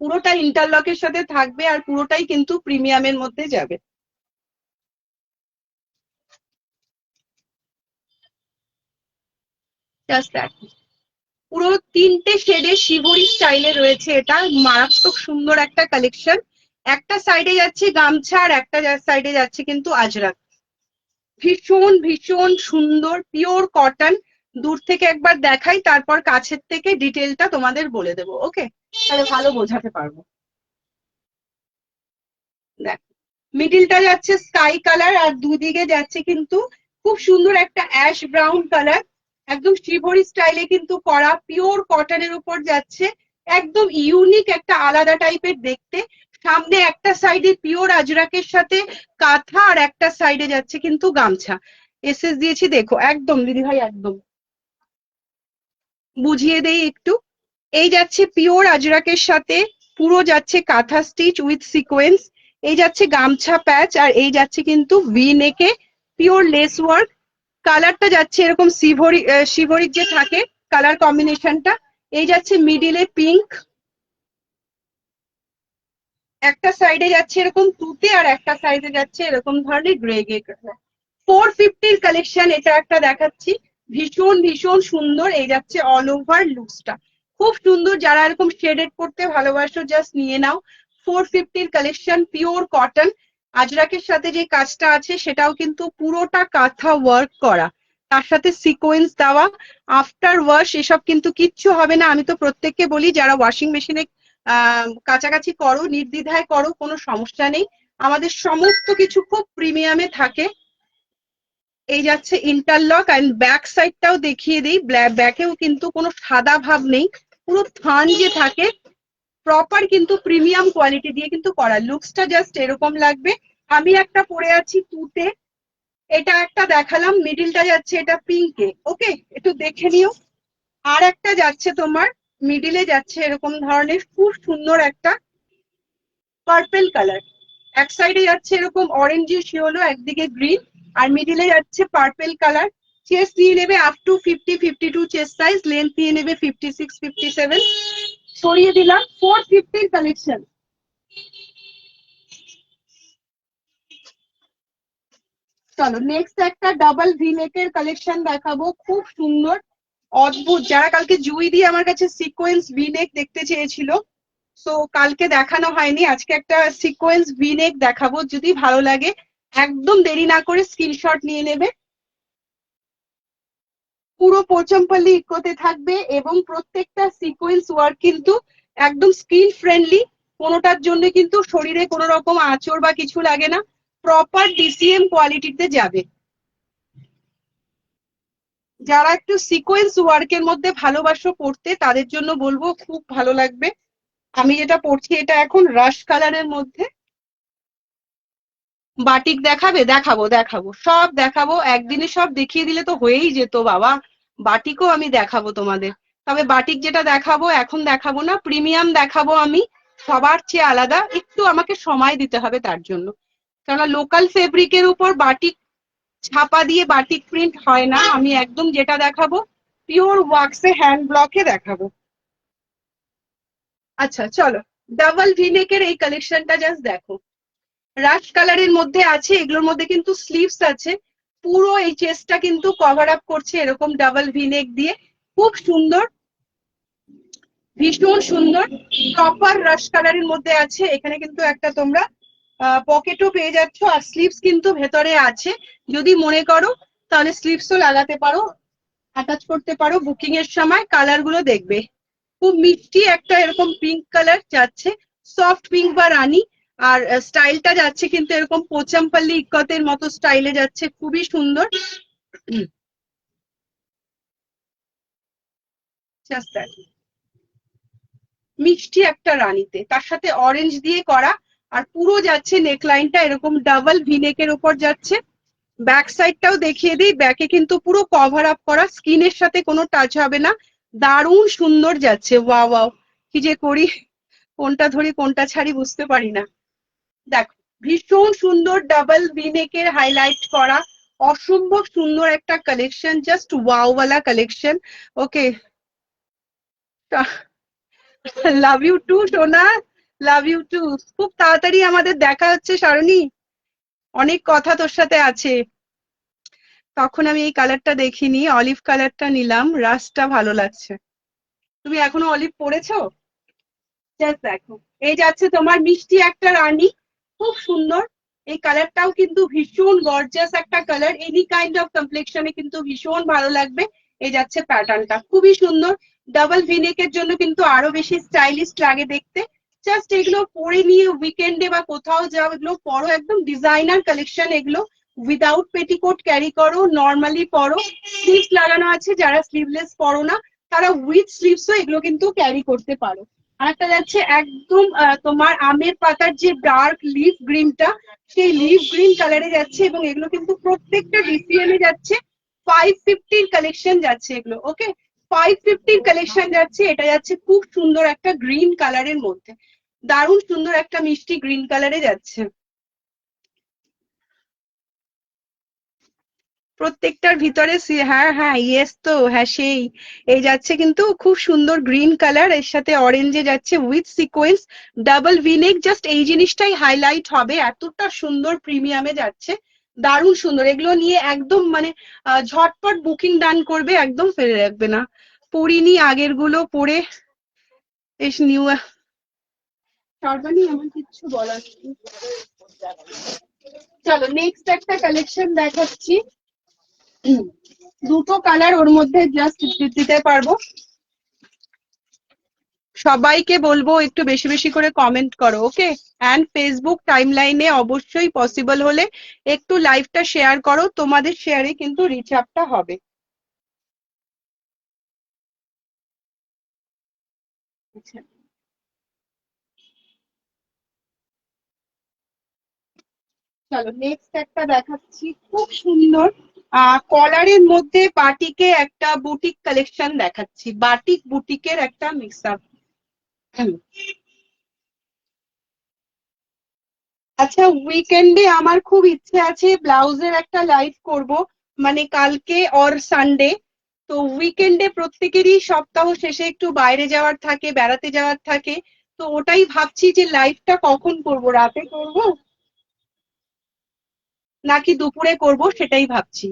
পুরোটা ইন্টারলকের সাথে থাকবে, আর পুরোটাই কিন্তু প্রিমিয়ামের মধ্যে যাবে। জাস্ট দ্যাট, পুরো 3টে শেডে শিবরি স্টাইলে রয়েছে, এটা মারাত্মক সুন্দর একটা কালেকশন। একটা সাইডে যাচ্ছে গামছা, আর একটা সাইডে যাচ্ছে কিন্তু আজরাক, ভীষণ ভীষণ সুন্দর পিওর কটন। দূর থেকে একবার দেখাই, তারপর কাছের থেকে ডিটেলটা তোমাদের বলে দেবো। ওকে, তাহলে ভালো বোঝাতে পারবো। দেখ, মিডিলটা যাচ্ছে স্কাই কালার, আর দুদিকে যাচ্ছে কিন্তু খুব সুন্দর একটা অ্যাশ ব্রাউন কালার, একদম শিবরি স্টাইলে কিন্তু করা, পিওর কটনের উপর যাচ্ছে, একদম ইউনিক একটা আলাদা টাইপের দেখতে। সামনে একটা সাইডে পিওর আজরাকের সাথে কাঁথা, আর একটা সাইডে যাচ্ছে কিন্তু গামছা। এসএস দিয়েছি দেখো, একদম দিদি ভাই, একদম বুঝিয়ে দেই একটু। এই যাচ্ছে পিওর আজরাকের সাথে, পুরো যাচ্ছে কাঁথা স্টিচ উইথ সিকোয়েন্স, এই যাচ্ছে গামছা প্যাচ, আর এই যাচ্ছে কিন্তু ভি নেকে পিওর লেস ওয়ার্ক। কালারটা যাচ্ছে এরকম শিভরিক যে থাকে কালার কম্বিনেশনটা, এই যাচ্ছে মিডিলে পিঙ্ক, একটা সাইডে যাচ্ছে এরকম তুতে, আর একটা সাইডে যাচ্ছে এরকম ধরনের গ্রে গ্রে কালার। 450-র কালেকশন, এটা একটা দেখাচ্ছি, ভীষণ ভীষণ সুন্দর। এই যাচ্ছে অল ওভার লুকসটা, খুব সুন্দর, যারা এরকম শেডেড করতে ভালোবাসো জাস্ট নিয়ে নাও। 450-র কালেকশন, পিওর কটন, আজরাকের সাথে যে কাজটা আছে সেটাও কিন্তু পুরোটা কাঁথা ওয়ার্ক করা, তার সাথে সিকোয়েন্স দেওয়া। আফটার ওয়াশ এসব কিন্তু কিচ্ছু হবে না, আমি তো প্রত্যেককে বলি যারা ওয়াশিং মেশিনে কাছাকাছি করো নির্দ্বিধায় করো, কোনো সমস্যা নেই, আমাদের সমস্ত কিছু খুব প্রিমিয়ামে থাকে। এই যাচ্ছে ইন্টারলক, এন্ড ব্যাক সাইডটাও দেখিয়ে দিই, ব্যাকেও কিন্তু কোনো সাদা ভাব নেই, পুরো থান যে থাকে প্রপার কিন্তু প্রিমিয়াম কোয়ালিটি দিয়ে কিন্তু করা। লুকসটা জাস্ট এরকম লাগবে। আমি একটা পরে আছি তুতে, এটা একটা দেখালাম, মিডিলটা যাচ্ছে এটা পিঙ্কে, ওকে একটু দেখে নিও। আর একটা যাচ্ছে তোমার মিডিলে যাচ্ছে এরকম ধরনের খুব সুন্দর একটা পার্পেল কালার, এক সাইডে যাচ্ছে এরকম অরেঞ্জিশ ইয়েলো, একদিকে গ্রিন, আর মিডিলে যাচ্ছে পার্পেল কালার। চেস্ট নিয়ে নেবে up to 50-52 chest size, length নিয়ে নেবে 56-57। সরিয়ে দিলাম 450 কালেকশন। চলো নেক্সট একটা ডাবল ভি নেকের কালেকশন দেখাবো, খুব সুন্দর অদ্ভুত। যারা কালকে জুই দিয়ে আমার কাছে সিকোয়েন্স ভি নেক দেখতে চেয়েছিল, সো কালকে দেখানো হয়নি, আজকে একটা সিকোয়েন্স ভি নেক দেখাবো। যদি ভালো লাগে একদম দেরি না করে স্ক্রিনশট নিয়ে নেবে। পুরো পোচমপল্লি ইকোতে থাকবে এবং প্রত্যেকটা সিকোয়েন্স ওয়ার্ক কিন্তু একদম স্কিন ফ্রেন্ডলি, কোনোটার জন্য কিন্তু শরীরে কোনো রকম আঁচড় বা কিছু লাগে না, প্রপার ডিসিএম কোয়ালিটিতে যাবে। যারা একটু সিকোয়েন্স ওয়ার্কের মধ্যে ভালোবাসো পড়তে তাদের জন্য বলবো খুব ভালো লাগবে। আমি যেটা পড়ছি এটা এখন রাশ কালারের মধ্যে। বাটিক দেখাবে? দেখাবো দেখাবো, সব দেখাবো, একদিনে সব দেখিয়ে দিলে তো হয়েই যেত বাবা। বাটিকও আমি দেখাবো তোমাদের, তবে বাটিক যেটা দেখাবো এখন দেখাবো না, প্রিমিয়াম দেখাবো আমি, সবার চেয়ে আলাদা। একটু আমাকে সময় দিতে হবে তার জন্য, কেননা লোকাল ফেব্রিকের উপর বাটিক ছাপা দিয়ে বাটিক প্রিন্ট হয় না। আমি একদম যেটা দেখাবো পিওর ওয়াক্সে হ্যান্ড ব্লকে দেখাবো। আচ্ছা চলো, ডাবল ভি নেকের এই কালেকশনটা জাস্ট দেখো, রাশ কালারের মধ্যে আছে, এগুলোর মধ্যে কিন্তু স্লিভস আছে, পুরো এই চেস্টটা কিন্তু কভার আপ করছে এরকম ডাবল ভি নেক দিয়ে, খুব সুন্দর, ভীষণ সুন্দর, প্রপার রাশ কালারের মধ্যে আছে। এখানে কিন্তু একটা তোমরা পকেটও পেয়ে যাচ্ছ, আর স্লিভস কিন্তু ভেতরে আছে, যদি মনে করো তাহলে স্লিভসও লাগাতে পারো, অ্যাটাচ করতে পারো বুকিং এর সময়। কালার গুলো দেখবে খুব মিষ্টি একটা এরকম পিঙ্ক কালার যাচ্ছে, সফট পিঙ্ক বা রানী, আর স্টাইলটা যাচ্ছে কিন্তু এরকম পোচামপাল্লি ইক্কতের মতো স্টাইলে যাচ্ছে, খুবই সুন্দর। জাস্ট মিষ্টি একটা রানীতে, তার সাথে অরেঞ্জ দিয়ে করা, আর পুরো যাচ্ছে নেকলাইনটা এরকম ডাবল ভি নেকের উপর যাচ্ছে। ব্যাক সাইডটাও দেখিয়ে দিই, ব্যাকে কিন্তু পুরো কভার আপ করা, স্কিনের সাথে কোনো টাচ হবে না, দারুণ সুন্দর যাচ্ছে। ওয়াও ওয়াও, কি যে করি, কোনটা ধরি কোনটা ছাড়ি বুঝতে পারি না। দেখো ভীষণ সুন্দর ডাবল ভি নেকের হাইলাইট করা, অসম্ভব সুন্দর একটা কালেকশন, জাস্ট ওয়াও ওয়ালা collection. Okay, love you too সোনা, লাভ ইউ টু। খুব তাড়াতাড়ি আমাদের দেখা হচ্ছে সারণী, অনেক কথা তোর সাথে আছে। তখন আমি এই কালারটা দেখিনি, অলিভ কালারটা নিলাম, রাসটা ভালো লাগছে। তুমি এখনো অলিভ পরেছো? জাস্ট দেখো, এই যাচ্ছে তোমার মিষ্টি একটা রানী, খুব সুন্দর। এই কালারটাও কিন্তু ভীষণ গর্জিয়াস একটা কালার, এনি কাইন্ড অফ কমপ্লেক্সনে কিন্তু ভীষণ ভালো লাগবে। এই যাচ্ছে প্যাটার্নটা খুবই সুন্দর, ডাবল ভিনেকের জন্য কিন্তু আরো বেশি স্টাইলিশ লাগে দেখতে। জাস্ট এগুলো পরে নিয়ে উইকেন্ডে বা কোথাও যাও, এগুলো পরো, একদম ডিজাইনার কালেকশন এগুলো। উইদাউট পেটিকোট ক্যারি করো, নর্মালি পরো, স্লিভস লাগানো আছে, যারা স্লিভলেস পরো না তারা উইথ স্লিভসও এগুলো কিন্তু ক্যারি করতে পারো। আরেকটা যাচ্ছে একদম তোমার আমের পাতার যে ডার্ক লিফ গ্রিনটা, সেই লিফ গ্রিন কালারে যাচ্ছে, এবং এগুলো কিন্তু প্রত্যেকটা ডিসিএম এ যাচ্ছে। 550 কালেকশন যাচ্ছে এগুলো, ওকে 550 কালেকশন যাচ্ছে। এটা যাচ্ছে খুব সুন্দর একটা গ্রিন কালারের মধ্যে, দারুণ সুন্দর একটা মিষ্টি গ্রিন কালারে যাচ্ছে। প্রত্যেকটার ভিতরে হ্যাঁ হ্যাঁ ইয়েস তো, হ্যাঁ সেই, এই যাচ্ছে কিন্তু খুব সুন্দর গ্রিন কালার, এর সাথে অরেঞ্জে যাচ্ছে with sequence, double V-neck, just এই জিনিসটাই হাইলাইট হবে, এতটা সুন্দর প্রিমিয়ামে যাচ্ছে, দারুণ সুন্দর। এগুলো নিয়ে একদম মানে ঝটপট বুকিং ডান করবে, একদম ফেলে রাখবে না। পড়িনি আগের গুলো, পড়ে বেশ নিউ। সর্বাণী আমার কিচ্ছু বলার নেই। চলো নেক্সট একটা কালেকশন দেখাচ্ছি, দুটো কালার ওর মধ্যে জাস্ট দিতে পারবো। সবাইকে বলবো একটু বেশি বেশি করে কমেন্ট করো, ওকে, অ্যান্ড ফেসবুক টাইমলাইনে অবশ্যই পসিবল হলে একটু লাইভটা শেয়ার করো, তোমাদের শেয়ারে কিন্তু রিচ আপটা হবে। আচ্ছা, চলো নেক্সট একটা দেখাচ্ছি, খুব সুন্দর কলারের মধ্যে বাটিকে একটা বুটিক কালেকশন দেখাচ্ছি, বাটিক বুটিকের একটা মিক্স আপ। আচ্ছা, উইকেন্ডে আমার খুব ইচ্ছে আছে ব্লাউজের একটা লাইভ করব, মানে কালকে অর সানডে। তো উইকেন্ডে প্রত্যেকেরই সপ্তাহ শেষে একটু বাইরে যাওয়ার থাকে, বেড়াতে যাওয়ার থাকে। তো ওটাই ভাবছি যে লাইভটা কখন করব, রাতে করব নাকি দুপুরে করব, সেটাই ভাবছি।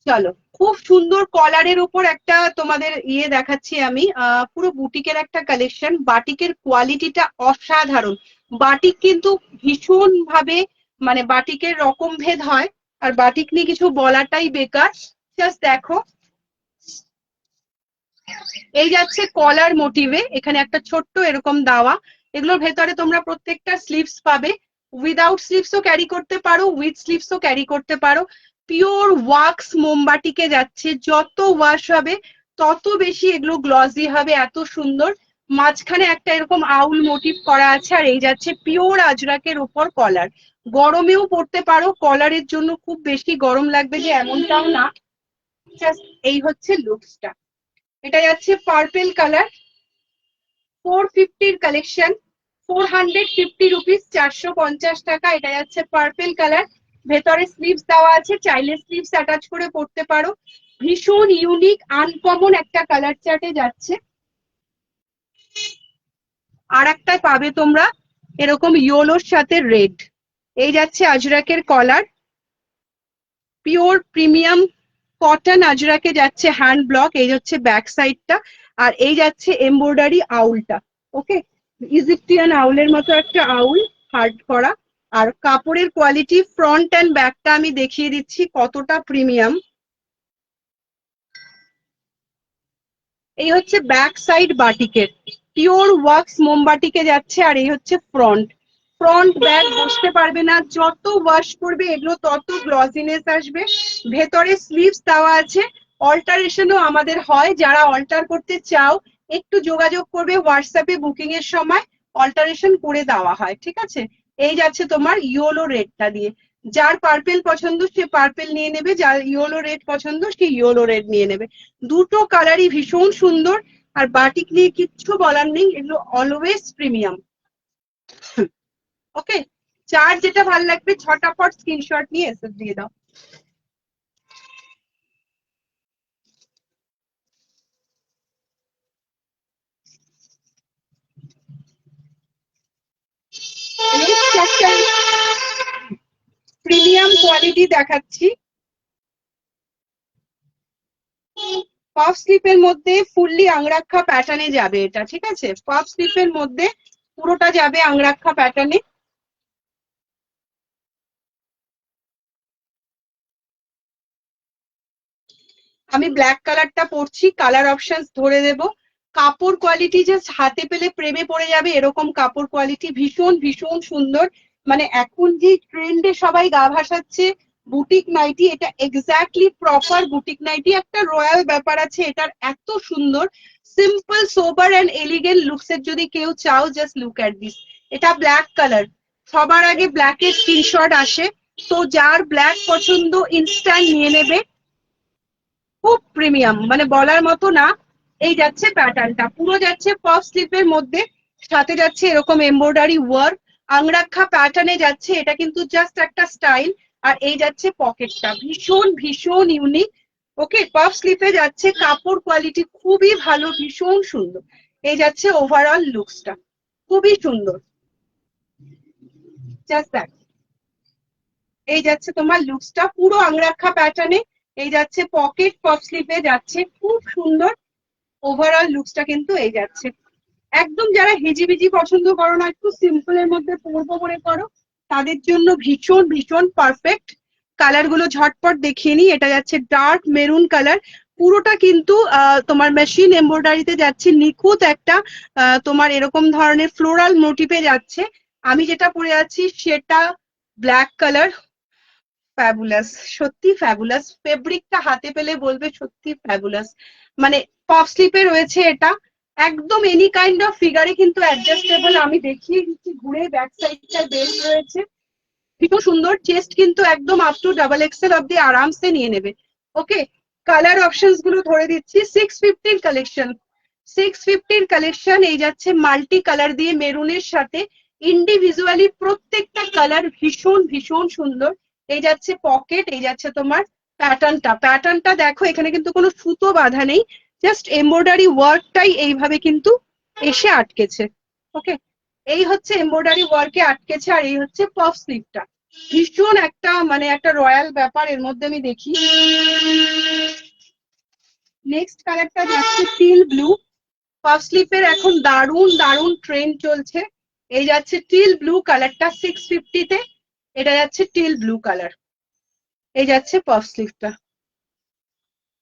চলো, খুব সুন্দর কলারের উপর একটা তোমাদের ইয়ে দেখাচ্ছি আমি, পুরো বুটিকের একটা কালেকশন। বাটিকের কোয়ালিটিটা অসাধারণ। বাটিক কিন্তু ভীষণ ভাবে, মানে বাটিকের রকম ভেদ হয়, আর বাটিক নিয়ে কিছু বলাটাই বেকার। জাস্ট দেখো, এই যাচ্ছে কলার মোটিভে, এখানে একটা ছোট্ট এরকম দেওয়া। এগুলোর ভেতরে তোমরা প্রত্যেকটা স্লিভস পাবে, উইদাউট স্লিভসও ক্যারি করতে পারো, উইথ স্লিভসও ক্যারি করতে পারো। পিওর ওয়াক্স মোমবাটিকে যাচ্ছে, যত ওয়াশ হবে তত বেশি এগুলো গ্লসি হবে, এত সুন্দর। মাঝখানে একটা এরকম আউল মোটিভ করা আছে, আর এই যাচ্ছে পিওর আজরাকের উপর কলার। গরমেও পরতে পারো, কলারের জন্য খুব বেশি গরম লাগবে যে এমনটাও না। জাস্ট এই হচ্ছে লুকসটা। এটা যাচ্ছে পার্পেল কালার, 450 কালেকশন, 450 রুপিস, 450 টাকা। এটা যাচ্ছে পার্পেল কালার, ভেতরে স্লিভস দেওয়া আছে, চাইলে স্লিভস অ্যাটাচ করে পড়তে পারো। ভীষণ ইউনিক আনকমন একটা কালার চার্টে যাচ্ছে। আর একটা পাবে তোমরা এরকম ইয়েলোর সাথে রেড। এই যাচ্ছে আজরাকের কলার, পিওর প্রিমিয়াম কটন আজরাকে যাচ্ছে হ্যান্ড ব্লক। এই হচ্ছে ব্যাক সাইডটা, আর এই যাচ্ছে এমব্রয়ডারি আউলটা। ওকে, ইজিপ্টিয়ান আউলের মতো একটা আউল, হার্ড করা। আর কাপড়ের কোয়ালিটি ফ্রন্ট অ্যান্ড ব্যাকটা আমি দেখিয়ে দিচ্ছি কতটা প্রিমিয়াম। এই হচ্ছে ব্যাক সাইড বাটিকের, পিওর ওয়াক্স মোমবাটিকে যাচ্ছে। আর এই হচ্ছে ফ্রন্ট, ফ্রন্ট ব্যাক বসতে পারবে না, যত ওয়াশ করবে এগুলো তত গ্লসিনেস আসবে। ভেতরে স্লিভস দেওয়া আছে, অল্টারেশনও আমাদের হয়, যারা অল্টার করতে চাও একটু যোগাযোগ করবে হোয়াটসঅ্যাপে, বুকিং এর সময় অল্টারেশন করে দেওয়া হয়, ঠিক আছে। এই যাচ্ছে তোমার ইয়েলো রেডটা দিয়ে, যার পার্পেল পছন্দ সে পার্পেল নিয়ে নেবে, যার ইয়েলো রেড পছন্দ সে ইয়েলো রেড নিয়ে নেবে। দুটো কালারই ভীষণ সুন্দর, আর বাটিক নিয়ে কিচ্ছু বলার নেই, এগুলো অলওয়েজ প্রিমিয়াম। ওকে, যার যেটা ভালো লাগবে ঝটাপট স্ক্রিনশট নিয়ে এসে দিয়ে দাও। নেক্সট একটা প্রিমিয়াম কোয়ালিটি দেখাচ্ছি, পাফ স্লিপের মধ্যে ফুললি আংরাক্ষা প্যাটার্নে যাবে এটা, ঠিক আছে। পাফ স্লিপের মধ্যে পুরোটা যাবে আংরাক্ষা প্যাটার্নে। আমি ব্ল্যাক কালারটা পরছি, কালার অপশনস ধরে দেব। কাপড় কোয়ালিটি জাস্ট হাতে পেলে প্রেমে পড়ে যাবে, এরকম কাপড় কোয়ালিটি ভীষণ ভীষণ সুন্দর। মানে এখন যে ট্রেন্ডে সবাই গা ভাসাচ্ছে বুটিক নাইটি, এটা এক্স্যাক্টলি প্রপার বুটিক নাইটি। একটা রয়্যাল ব্যাপার আছে এটার, এত সুন্দর simple sober and elegant looks এর যদি কেউ চাও, জাস্ট লুক অ্যাট দিস। এটা ব্ল্যাক কালার, সবার আগে ব্ল্যাকের স্ক্রিনশট আসে, তো যার ব্ল্যাক পছন্দ ইনস্ট্যান্ট নিয়ে নেবে। খুব প্রিমিয়াম, মানে বলার মতো না। এই যাচ্ছে প্যাটার্নটা, পুরো যাচ্ছে পাফ স্লিপের মধ্যে, সাথে যাচ্ছে এরকম এমব্রয়ডারি ওয়ার্ক, আংরাক্ষা প্যাটার্নে যাচ্ছে। এটা কিন্তু জাস্ট একটা স্টাইল। আর এই যাচ্ছে পকেটটা, ভীষণ ভীষণ ইউনিক। ওকে, পাফ স্লিপে যাচ্ছে, কাপড় কোয়ালিটি খুবই ভালো, ভীষণ সুন্দর। এই যাচ্ছে ওভারঅল লুকসটা, খুবই সুন্দর। জাস্ট দ্যাট, এই যাচ্ছে তোমার লুকসটা পুরো আংরাক্ষা প্যাটার্নে। এই যাচ্ছে পকেট, পাফ স্লিপে যাচ্ছে, খুব সুন্দর। ওভারঅল লুকসটা কিন্তু এই যাচ্ছে। একদম যারা হিজিবিজি পছন্দ করো না, একটু সিম্পল এর মধ্যে পরবো মনে করো, তাদের জন্য ভীষণ ভীষণ পারফেক্ট। কালার গুলো ঝটপট দেখিয়ে নি। এটা যাচ্ছে ডার্ক মেরুন কালার, পুরোটা কিন্তু তোমার মেশিন এমব্রয়ডারিতে যাচ্ছে, নিখুঁত একটা তোমার এরকম ধরনের ফ্লোরাল মোটিভে যাচ্ছে। আমি যেটা পরে আছি সেটা ব্ল্যাক কালার, ফ্যাবুলাস, সত্যি ফ্যাবুলাস। ফেব্রিকটা হাতে পেলে বলবে সত্যি ফ্যাবুলাস। মানে পফ স্লিপে রয়েছে এটা, একদম এনি কাইন্ড অফ ফিগারে কিন্তু অ্যাডজাস্টেবল। আমি দেখিয়ে দিচ্ছি ঘুরে, ব্যাক সাইডটা বেল্ট রয়েছে, ভীষণ সুন্দর। চেস্ট কিন্তু একদম আপ টু ডাবল এক্সেল অব্দি আরামসে নিয়ে নেবে। ওকে, কালার অপশনস গুলো ধরে দিচ্ছি। 650 কালেকশন, 650 কালেকশন। এই যাচ্ছে মাল্টি কালার দিয়ে মেরুনের সাথে, ইন্ডিভিজুয়ালি প্রত্যেকটা কালার ভীষণ ভীষণ সুন্দর। এই যাচ্ছে পকেট, এই যাচ্ছে তোমার প্যাটার্নটা। প্যাটার্নটা দেখো, এখানে কিন্তু কোনো সুতো বাঁধা নেই, জাস্ট এমব্রয়ডারি ওয়ার্কটাই এইভাবে কিন্তু এসে আটকেছে। ওকে, এই হচ্ছে এমব্রয়ডারি ওয়ার্কে আটকেছে, আর এই হচ্ছে পফ স্লিভটা। ভীষণ একটা মানে একটা রয়্যাল ব্যাপার এর মধ্যে আমি দেখি। নেক্সট কালারটা যাচ্ছে টিল ব্লু। পাফ স্লিপের এখন দারুণ দারুণ ট্রেন্ড চলছে। এই যাচ্ছে টিল ব্লু কালারটা 650 তে, এটা যাচ্ছে টিল ব্লু কালার। এই যাচ্ছে পাফ স্লিভটা।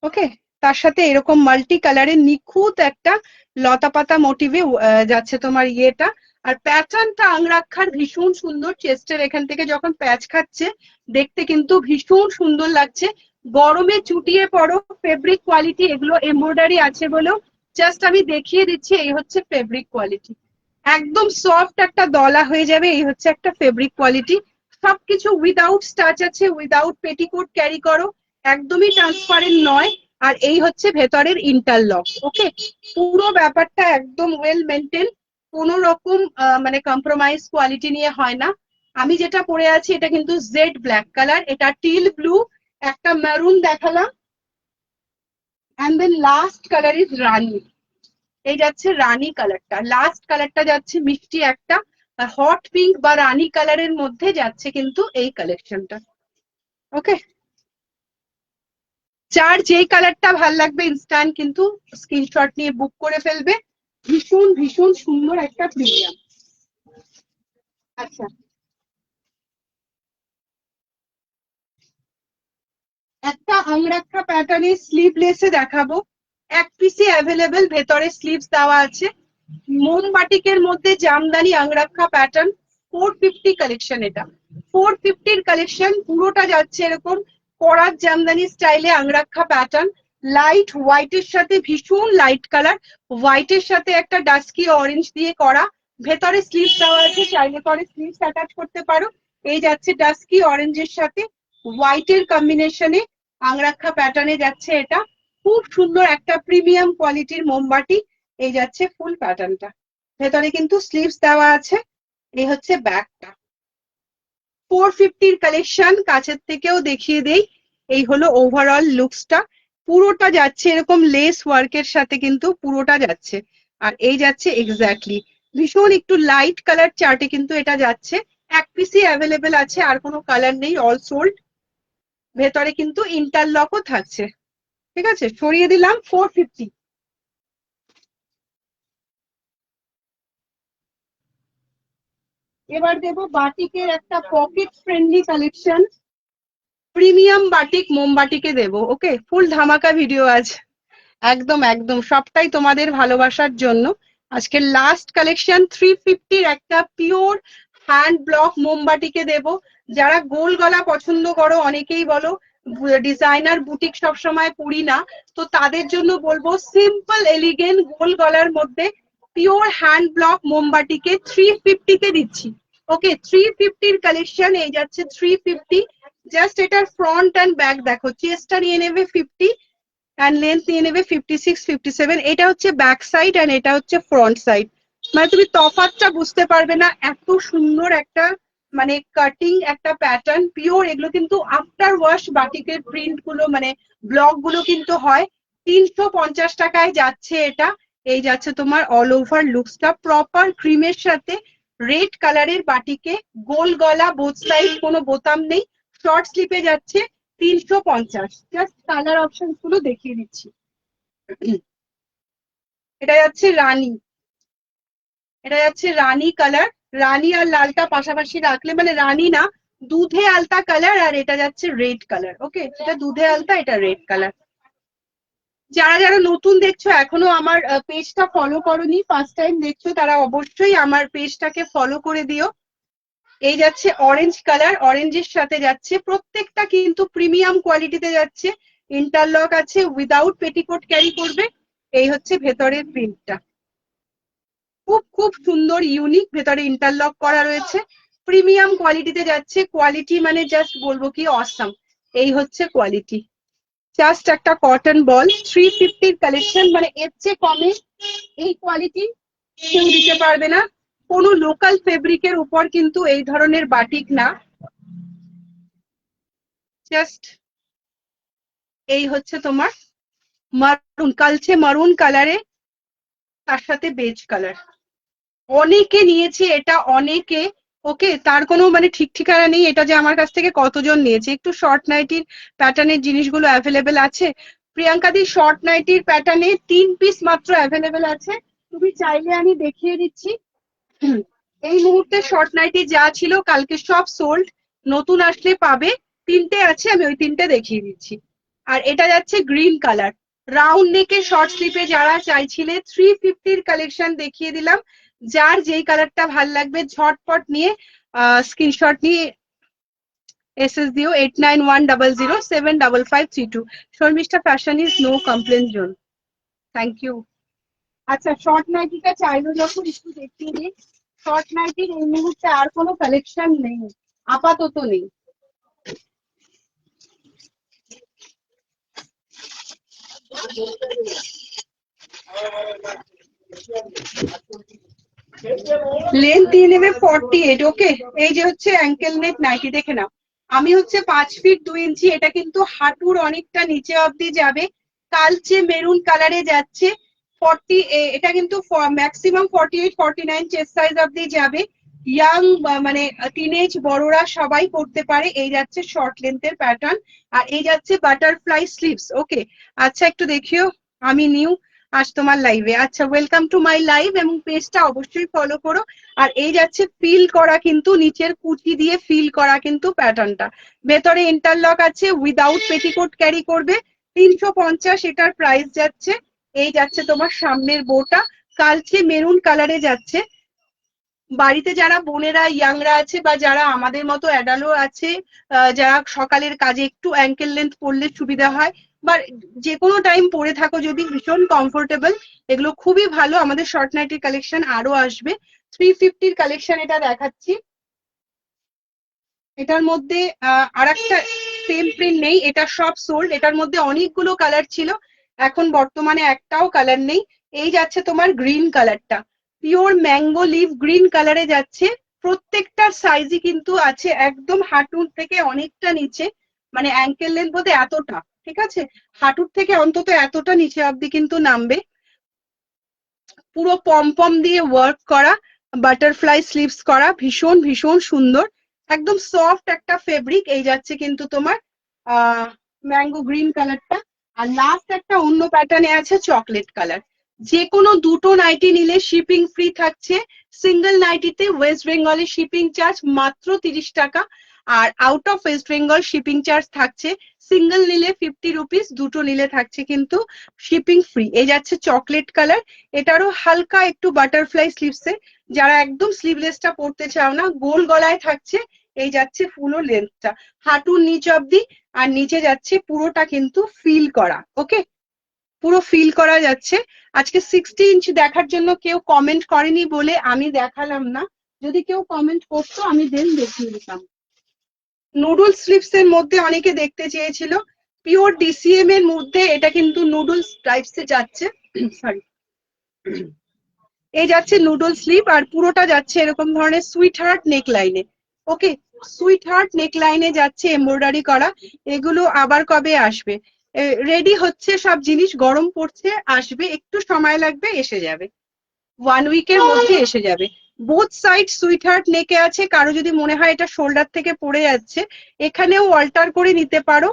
ওকে, তার সাথে এরকম মাল্টি কালারের নিখুঁত একটা লতা পাতা মোটিভে যাচ্ছে তোমার ইয়েটা। আর প্যাটার্নটা আংরাক্ষার ভীষণ সুন্দর। চেস্টের এখান থেকে যখন প্যাচ খাচ্ছে দেখতে কিন্তু ভীষণ সুন্দর লাগছে। গরমে চুটিয়ে পড়ো, ফেব্রিক কোয়ালিটি, এগুলো এমব্রয়ডারি আছে বলেও জাস্ট আমি দেখিয়ে দিচ্ছি। এই হচ্ছে ফেব্রিক কোয়ালিটি, একদম সফট একটা দলা হয়ে যাবে। এই হচ্ছে একটা ফেব্রিক কোয়ালিটি। সবকিছু উইদাউট স্টাচ আছে, উইদাউট পেটিকোট ক্যারি করো, একদমই ট্রান্সপারেন্ট নয়। আর এই হচ্ছে ভেতরের ইন্টারলক। ওকে, পুরো ব্যাপারটা একদম ওয়েল মেনটেন, কোনো রকম মানে কম্প্রোমাইজ কোয়ালিটি নিয়ে হয় না। আমি যেটা পরে আছি এটা কিন্তু জেড ব্ল্যাক কালার, এটা টিল ব্লু, একটা মেরুন দেখালাম, and then last colour is রানি। এই যাচ্ছে রানী কালারটা, লাস্ট কালারটা যাচ্ছে মিষ্টি একটা হট পিঙ্ক বা রানী কালারের মধ্যে যাচ্ছে কিন্তু এই কালেকশনটা। ওকে, যার যেই কালারটা ভাল লাগবে ইনস্ট্যান্ট কিন্তু স্ক্রিনশট নিয়ে বুক করে ফেলবে। ভীষণ ভীষণ সুন্দর একটা প্রিমিয়াম। আচ্ছা, একটা আংরাক্ষা প্যাটার্নের স্লিভলেসে দেখাবো। এক পিসি অ্যাভেলেবেল, ভেতরে স্লিভস দেওয়া আছে। মোমবাটিকের মধ্যে জামদানি আংরাক্ষা প্যাটার্ন, 450 কালেকশন। এটা 450 কালেকশন, পুরোটা যাচ্ছে এরকম করাত জামদানি স্টাইলে আংরাক্ষা প্যাটার্ন। লাইট হোয়াইটের সাথে ভীষণ লাইট কালার, হোয়াইটের সাথে একটা ডাস্কি অরেঞ্জ দিয়ে করা। ভেতরে স্লিভস দেওয়া আছে, চাইলে পরে স্লিভস অ্যাটাচ করতে পারো। এই যাচ্ছে ডাস্কি অরেঞ্জের সাথে হোয়াইটের কম্বিনেশনে আংরাক্ষা প্যাটার্নে যাচ্ছে এটা। খুব সুন্দর একটা প্রিমিয়াম কোয়ালিটির মোমবাটি। এই যাচ্ছে ফুল প্যাটার্নটা, ভেতরে কিন্তু স্লিভস দেওয়া আছে। এই হচ্ছে ব্যাকটা। 450 কালেকশন, কাছের থেকেও দেখিয়ে দেই। এই হলো ওভারঅল লুকসটা, পুরোটা যাচ্ছে এরকম লেস ওয়ার্কের সাথে কিন্তু পুরোটা যাচ্ছে। আর এই যাচ্ছে এক্স্যাক্টলি ভীষণ একটু লাইট কালার চার্টে কিন্তু এটা যাচ্ছে। এক পিসি অ্যাভেলেবেল আছে, আর কোনো কালার নেই, অল সোল্ড। ভেতরে কিন্তু ইন্টারলকও থাকছে। ঠিক আছে, সরিয়ে দিলাম 450। এবার দেবো বাটিকের একটা pocket friendly collection, premium batik মোমবাটিকে দেবো। ওকে, ফুল ধামাকা ভিডিও আজ, একদম একদম সবটাই তোমাদের ভালোবাসার জন্য। আজকে লাস্ট কালেকশন 350 একটা পিওর হ্যান্ড ব্লক মোমবাটিকে দেব। যারা গোল গলা পছন্দ করো, অনেকেই বলো ডিজাইনার বুটিক সব সময় পরি না, তো তাদের জন্য বলবো সিম্পল এলিগেন্ট গোল গলার মধ্যে পিওর হ্যান্ড ব্লক মোমবাটিকে 350 তে দিচ্ছি। ওকে, 350 কালেকশন। এই যাচ্ছে 350। জাস্ট এটার ফ্রন্ট অ্যান্ড ব্যাক দেখো, চেস্টটা নিয়ে নেবে 50 অ্যান্ড লেন্থ নিয়ে নেবে 56 57। এটা হচ্ছে ব্যাক সাইড অ্যান্ড এটা হচ্ছে ফ্রন্ট সাইড। মানে তুমি তফাৎটা বুঝতে পারবে না, এত সুন্দর একটা মানে কাটিং একটা প্যাটার্ন পিওর। এগুলো কিন্তু আফটার ওয়াশ বাটিকের প্রিন্ট গুলো মানে ব্লক গুলো কিন্তু হয়। 350 টাকায় যাচ্ছে এটা। এই যাচ্ছে তোমার অল ওভার লুকসটা, প্রপার ক্রিমের সাথে রেড কালারের বাটিকে, গোল গলা, বোথ সাইড, কোনো বোতাম নেই, শর্ট স্লিপে যাচ্ছে 350। জাস্ট কালার অপশন গুলো দেখিয়ে দিচ্ছি। এটা যাচ্ছে রানী, এটা যাচ্ছে রানী কালার। রানী আর লালটা পাশাপাশি রাখলে মানে রানী না, দুধে আলতা কালার। আর এটা যাচ্ছে রেড কালার। ওকে, এটা দুধে আলতা, এটা রেড কালার। যারা যারা নতুন দেখছো, এখনো আমার পেজটা ফলো করোনি, ফার্স্ট টাইম দেখছো, তারা অবশ্যই আমার পেজটাকে ফলো করে দিও। এই যাচ্ছে অরেঞ্জ কালার, অরেঞ্জের সাথে যাচ্ছে, প্রত্যেকটা কিন্তু প্রিমিয়াম কোয়ালিটিতে যাচ্ছে। ইন্টারলক আছে, উইদাউট পেটিকোট ক্যারি করবে। এই হচ্ছে ভেতরের প্রিন্টটা, খুব খুব সুন্দর ইউনিক, ভেতরে ইন্টারলক করা রয়েছে, প্রিমিয়াম কোয়ালিটিতে যাচ্ছে। কোয়ালিটি মানে জাস্ট বলবো কি অসাম। এই হচ্ছে কোয়ালিটি, জাস্ট একটা কটন বল, 350 কালেকশন, মানে এর চেয়ে কমে এই কোয়ালিটি কেউ দিতে পারবে না। কোনো লোকাল ফেব্রিকের উপর কিন্তু এই ধরনের বাটিক না। জাস্ট এই হচ্ছে তোমার মারুন, কালচে মারুন কালারে, তার সাথে বেজ কালার। অনেকে নিয়েছে এটা, অনেকে, ওকে, তার কোনো মানে ঠিক ঠিকানা নেই এটা যে আমার কাছ থেকে কতজন নিয়েছে। একটু শর্ট নাইটির প্যাটার্নের জিনিসগুলো অ্যাভেলেবেল আছে। প্রিয়াঙ্কা দি, শর্ট নাইটির প্যাটার্নে 3 পিস মাত্র অ্যাভেলেবেল আছে, তুমি চাইলে আমি দেখিয়ে দিচ্ছি। এই মুহূর্তে শর্ট নাইটি যা ছিল কালকে সব সোল্ড, নতুন আসলে পাবে। 3টে আছে, আমি ওই 3টে দেখিয়ে দিচ্ছি। আর এটা যাচ্ছে গ্রিন কালার, রাউন্ড নেকে শর্ট স্লিপে যারা চাইছিলে 350-র কালেকশন দেখিয়ে দিলাম। যার যেই কালারটা ভাল লাগবে ঝটপট নিয়ে স্ক্রিনশট নিয়ে এসএস দিও 8910075532। Sharmistha, fashion is no complain zone. Thank you. আচ্ছা, শর্ট নাইটিটা চাইলো যখন একটু দেখিয়ে দিই। শর্ট নাইটির এই মুহূর্তে আর কোনো কালেকশন নেই, আপাতত নেই। লেন্থ দিয়ে নেবে 48, ওকে। এই যে হচ্ছে অ্যাঙ্কেল নেক নাইটি, দেখে নাও। আমি হচ্ছে 5 ফিট 2 ইঞ্চি, এটা কিন্তু হাঁটুর অনেকটা নিচে অব্দি যাবে, কালচে মেরুন কালারে যাচ্ছে। 40, এটা কিন্তু ম্যাক্সিমাম 48 49 চেস্ট সাইজ অব্দি যাবে। ইয়াং মানে টিনেজ বড়রা সবাই পড়তে পারে। এই যাচ্ছে শর্ট লেন্থের প্যাটার্ন, আর এই যাচ্ছে বাটারফ্লাই স্লিভস, ওকে। আচ্ছা, একটু দেখিও, আমি নিউ আজ তোমার লাইভে। আচ্ছা, ওয়েলকাম টু মাই লাইভ, এবং পেজটা অবশ্যই ফলো করো। আর এই যাচ্ছে ফিল করা, কিন্তু নিচের কুচি দিয়ে ফিল করা কিন্তু প্যাটার্নটা, ভেতরে ইন্টারলক আছে, উইদাউট পেটিকোট ক্যারি করবে। 350 এটার প্রাইস যাচ্ছে। এই যাচ্ছে তোমার সামনের বোটা, কালচে মেরুন কালারে যাচ্ছে। বাড়িতে যারা বোনেরা ইয়াংরা আছে, বা যারা আমাদের মতো অ্যাডাল্টও আছে, যারা সকালের কাজে একটু অ্যাঙ্কেল লেন্থ পরলে সুবিধা হয়, বা যে কোনো টাইম পরে থাকো যদি, ভীষণ কমফোর্টেবল, এগুলো খুবই ভালো। আমাদের শর্ট নাইটির কালেকশন আরো আসবে। 350-র কালেকশন এটা দেখাচ্ছি। এটার মধ্যে আরেকটা সেম প্রিন্ট নেই, এটা সব সোল্ড। এটার মধ্যে অনেকগুলো কালার ছিল, এখন বর্তমানে একটাও কালার নেই। এই যাচ্ছে তোমার গ্রিন কালারটা, পিওর ম্যাঙ্গো লিভ গ্রিন কালারে যাচ্ছে। প্রত্যেকটার সাইজই কিন্তু আছে একদম হাঁটুর থেকে অনেকটা নিচে, মানে অ্যাঙ্কেল লেন্থ বলতে এতটা, ঠিক আছে, হাঁটুর থেকে অন্তত এতটা নিচে অব্দি কিন্তু নামবে। পুরো পম দিয়ে ওয়ার্ক করা, বাটারফ্লাই স্লিভস করা, ভীষণ ভীষণ সুন্দর, একদম সফট একটা ফেব্রিক। এই যাচ্ছে কিন্তু তোমার ম্যাঙ্গো গ্রিন কালারটা। আর লাস্ট একটা অন্য প্যাটার্নে আছে চকলেট কালার। যে কোনো দুটো নাইটি নিলে শিপিং ফ্রি থাকছে। সিঙ্গেল নাইটিতে ওয়েস্ট বেঙ্গলে শিপিং চার্জ মাত্র 30 টাকা, আর out of West Bengal shipping charge থাকছে সিঙ্গেল নিলে 50 রুপিস, দুটো নিলে থাকছে কিন্তু শিপিং ফ্রি। এই যাচ্ছে চকলেট কালার, এটারও হালকা একটু বাটারফ্লাই স্লিভসে, যারা একদম স্লিভলেসটা পরতে চাও না, গোল গলায় থাকছে। এই যাচ্ছে পুরো লেন্থটা হাঁটুর নিচ অব্দি, আর নিচে যাচ্ছে পুরোটা কিন্তু ফিল করা, ওকে, পুরো ফিল করা যাচ্ছে। আজকে 60 ইঞ্চ দেখার জন্য কেউ কমেন্ট করেনি বলে আমি দেখালাম না, যদি কেউ কমেন্ট করতো আমি দেন দেখিয়ে দিতাম। নুডল স্লিভস এর মধ্যে অনেকে দেখতে চেয়েছিল, পিওর ডিসিএম এর মধ্যে এটা কিন্তু নুডলস টাইপসে যাচ্ছে, সরি, এই যাচ্ছে নুডল স্লিভ, আর পুরোটা যাচ্ছে এরকম ধরনের সুইট হার্ট নেক লাইনে, ওকে, সুইট হার্ট নেক লাইনে যাচ্ছে এমব্রয়ডারি করা। এগুলো আবার কবে আসবে? রেডি হচ্ছে সব জিনিস, গরম পড়ছে, আসবে, একটু সময় লাগবে, এসে যাবে, 1 উইকের মধ্যে এসে যাবে। বোথ সাইড সুইট হার্ট নেকে আছে, কারো যদি মনে হয় এটা শোল্ডার থেকে পড়ে যাচ্ছে, এখানেও অল্টার করে নিতে পারো।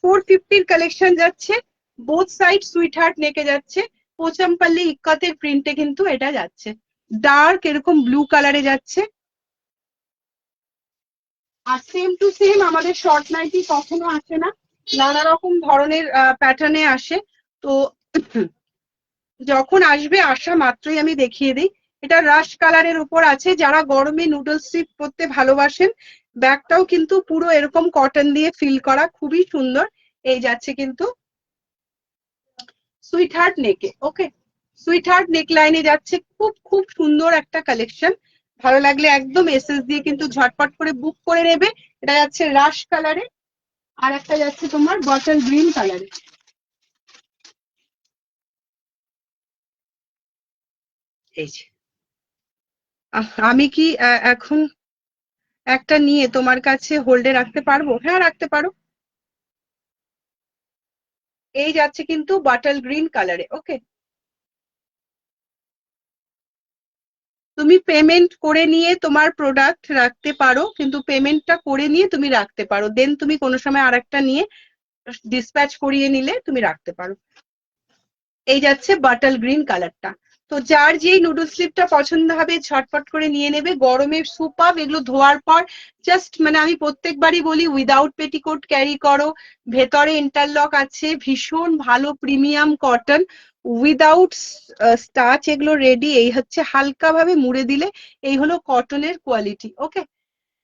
450-র কালেকশন যাচ্ছে, বোথ সাইড সুইট হার্ট নেকে যাচ্ছে। পোচামপাল্লি ইক্কাতের প্রিন্টে কিন্তু এটা যাচ্ছে, ডার্ক এরকম ব্লু কালারে যাচ্ছে। আর সেম টু সেম আমাদের শর্ট নাইটি কখনো আসে না, নানা রকম ধরনের প্যাটার্নে আসে। তো যখন আসবে আসা মাত্রই আমি দেখিয়ে দিই। এটা রাশ কালারের উপর আছে। যারা গরমে নুডল স্লিপ পরতে ভালোবাসেন, ব্যাগটাও কিন্তু পুরো এরকম কটন দিয়ে ফিল করা, খুবই সুন্দর। এই যাচ্ছে কিন্তু সুইট হার্ট নেকে। ওকে, সুইট হার্ট নেক লাইনে যাচ্ছে, খুব খুব সুন্দর একটা কালেকশন। ভালো লাগলে একদম এসএস দিয়ে কিন্তু ঝটপট করে বুক করে নেবে। এটা যাচ্ছে রাশ কালারে, আর একটা যাচ্ছে তোমার বটল গ্রিন কালারে। এই যে আমি কি এখন একটা নিয়ে তোমার কাছে হোল্ডে রাখতে পারবো? হ্যাঁ, রাখতে পারো। এই যাচ্ছে কিন্তু বটল গ্রিন কালারে। ওকে, তুমি পেমেন্ট করে নিয়ে তোমার প্রোডাক্ট রাখতে পারো, কিন্তু পেমেন্টটা করে নিয়ে তুমি রাখতে পারো, দেন তুমি কোনো সময় আরেকটা নিয়ে ডিসপ্যাচ করিয়ে নিলে তুমি রাখতে পারো। এই যাচ্ছে বাটল গ্রিন কালারটা। তো যার যেই নুডল স্লিপটা পছন্দ হবে ঝটপট করে নিয়ে নেবে। গরমে সুপার, এগুলো ধোয়ার পর জাস্ট মানে আমি প্রত্যেকবারই বলি উইদাউট পেটিকোট ক্যারি করো। ভেতরে ইন্টারলক আছে, ভীষণ ভালো প্রিমিয়াম কটন, উইদাউট স্টাচ, এগুলো রেডি। এই হচ্ছে হালকা ভাবে মুড়ে দিলে এই হলো কটনের কোয়ালিটি। ওকে,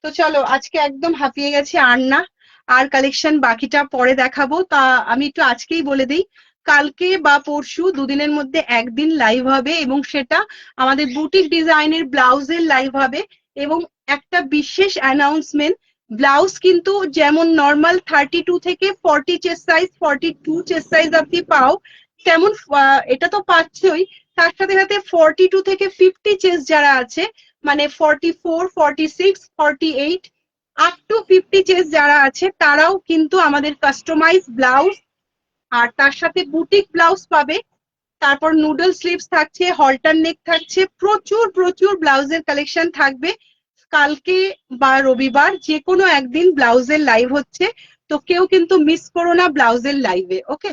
তো চলো আজকে একদম হাঁপিয়ে গেছি, আর না, আর কালেকশন বাকিটা পরে দেখাবো। তা আমি একটু আজকেই বলে দিই, কালকে বা পরশু দুদিনের মধ্যে একদিন লাইভ হবে, এবং সেটা আমাদের বুটিক ডিজাইনের ব্লাউজের লাইভ হবে। এবং একটা বিশেষ অ্যানাউন্সমেন্ট, ব্লাউজ কিন্তু যেমন নর্মাল 32 থেকে 40 চেস্ট সাইজ, 42 চেস্ট সাইজ অব্দি পাও, তেমন এটা তো পাচ্ছই, তার সাথে সাথে 42 থেকে 50 চেস্ট যারা আছে, মানে 44, 46, 48 আপ টু 50 চেস্ট যারা আছে, তারাও কিন্তু আমাদের কাস্টমাইজ ব্লাউজ আর তার সাথে বুটিক ব্লাউজ পাবে। তারপর নুডল স্লিভস থাকছে, হলটার নেক থাকছে, প্রচুর প্রচুর ব্লাউজের কালেকশন থাকবে। কালকে বা রবিবার যে কোনো একদিন ব্লাউজের লাইভ হচ্ছে, তো কেউ কিন্তু মিস করো না ব্লাউজের লাইভে। ওকে,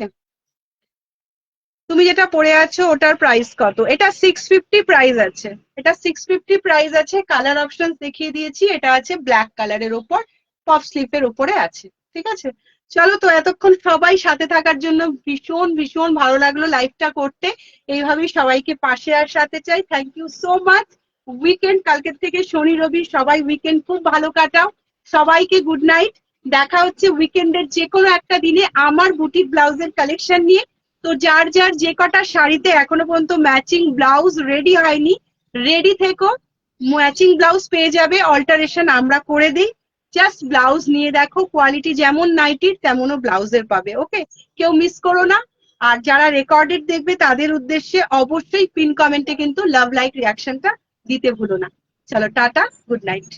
তুমি যেটা পরে আছো ওটার প্রাইস কত? এটা 650 প্রাইস আছে। এটা 650 প্রাইস আছে। কালার অপশন দেখিয়ে দিয়েছি, এটা আছে ব্ল্যাক কালারের উপর, পপ স্লিপের উপরে আছে। ঠিক আছে, চলো। তো এতক্ষণ সবাই সাথে থাকার জন্য ভীষণ ভীষণ ভালো লাগলো লাইভটা করতে। এইভাবেই সবাইকে পাশে আর সাথে চাই। Thank you so much. Weekend কালকের থেকে শনি রবি, সবাই উইকেন্ড খুব ভালো কাটাও। সবাইকে গুড নাইট। দেখা হচ্ছে উইকেন্ডের যে কোনো একটা দিনে আমার বুটিক ব্লাউজের কালেকশন নিয়ে। তো যার যার যে কটা শাড়িতে এখনো পর্যন্ত ম্যাচিং ব্লাউজ রেডি হয়নি, রেডি থেকো, ম্যাচিং ব্লাউজ পেয়ে যাবে, অল্টারেশন আমরা করে দিই। জাস্ট ব্লাউজ নিয়ে দেখো, কোয়ালিটি যেমন নাইটির তেমনও ব্লাউজের পাবে। ওকে, কেউ মিস করো না। আর যারা রেকর্ডেড দেখবে তাদের উদ্দেশ্যে অবশ্যই পিন কমেন্টে কিন্তু লাভ লাইক রিয়াকশনটা দিতে ভুলো না। চলো টাটা, গুড নাইট।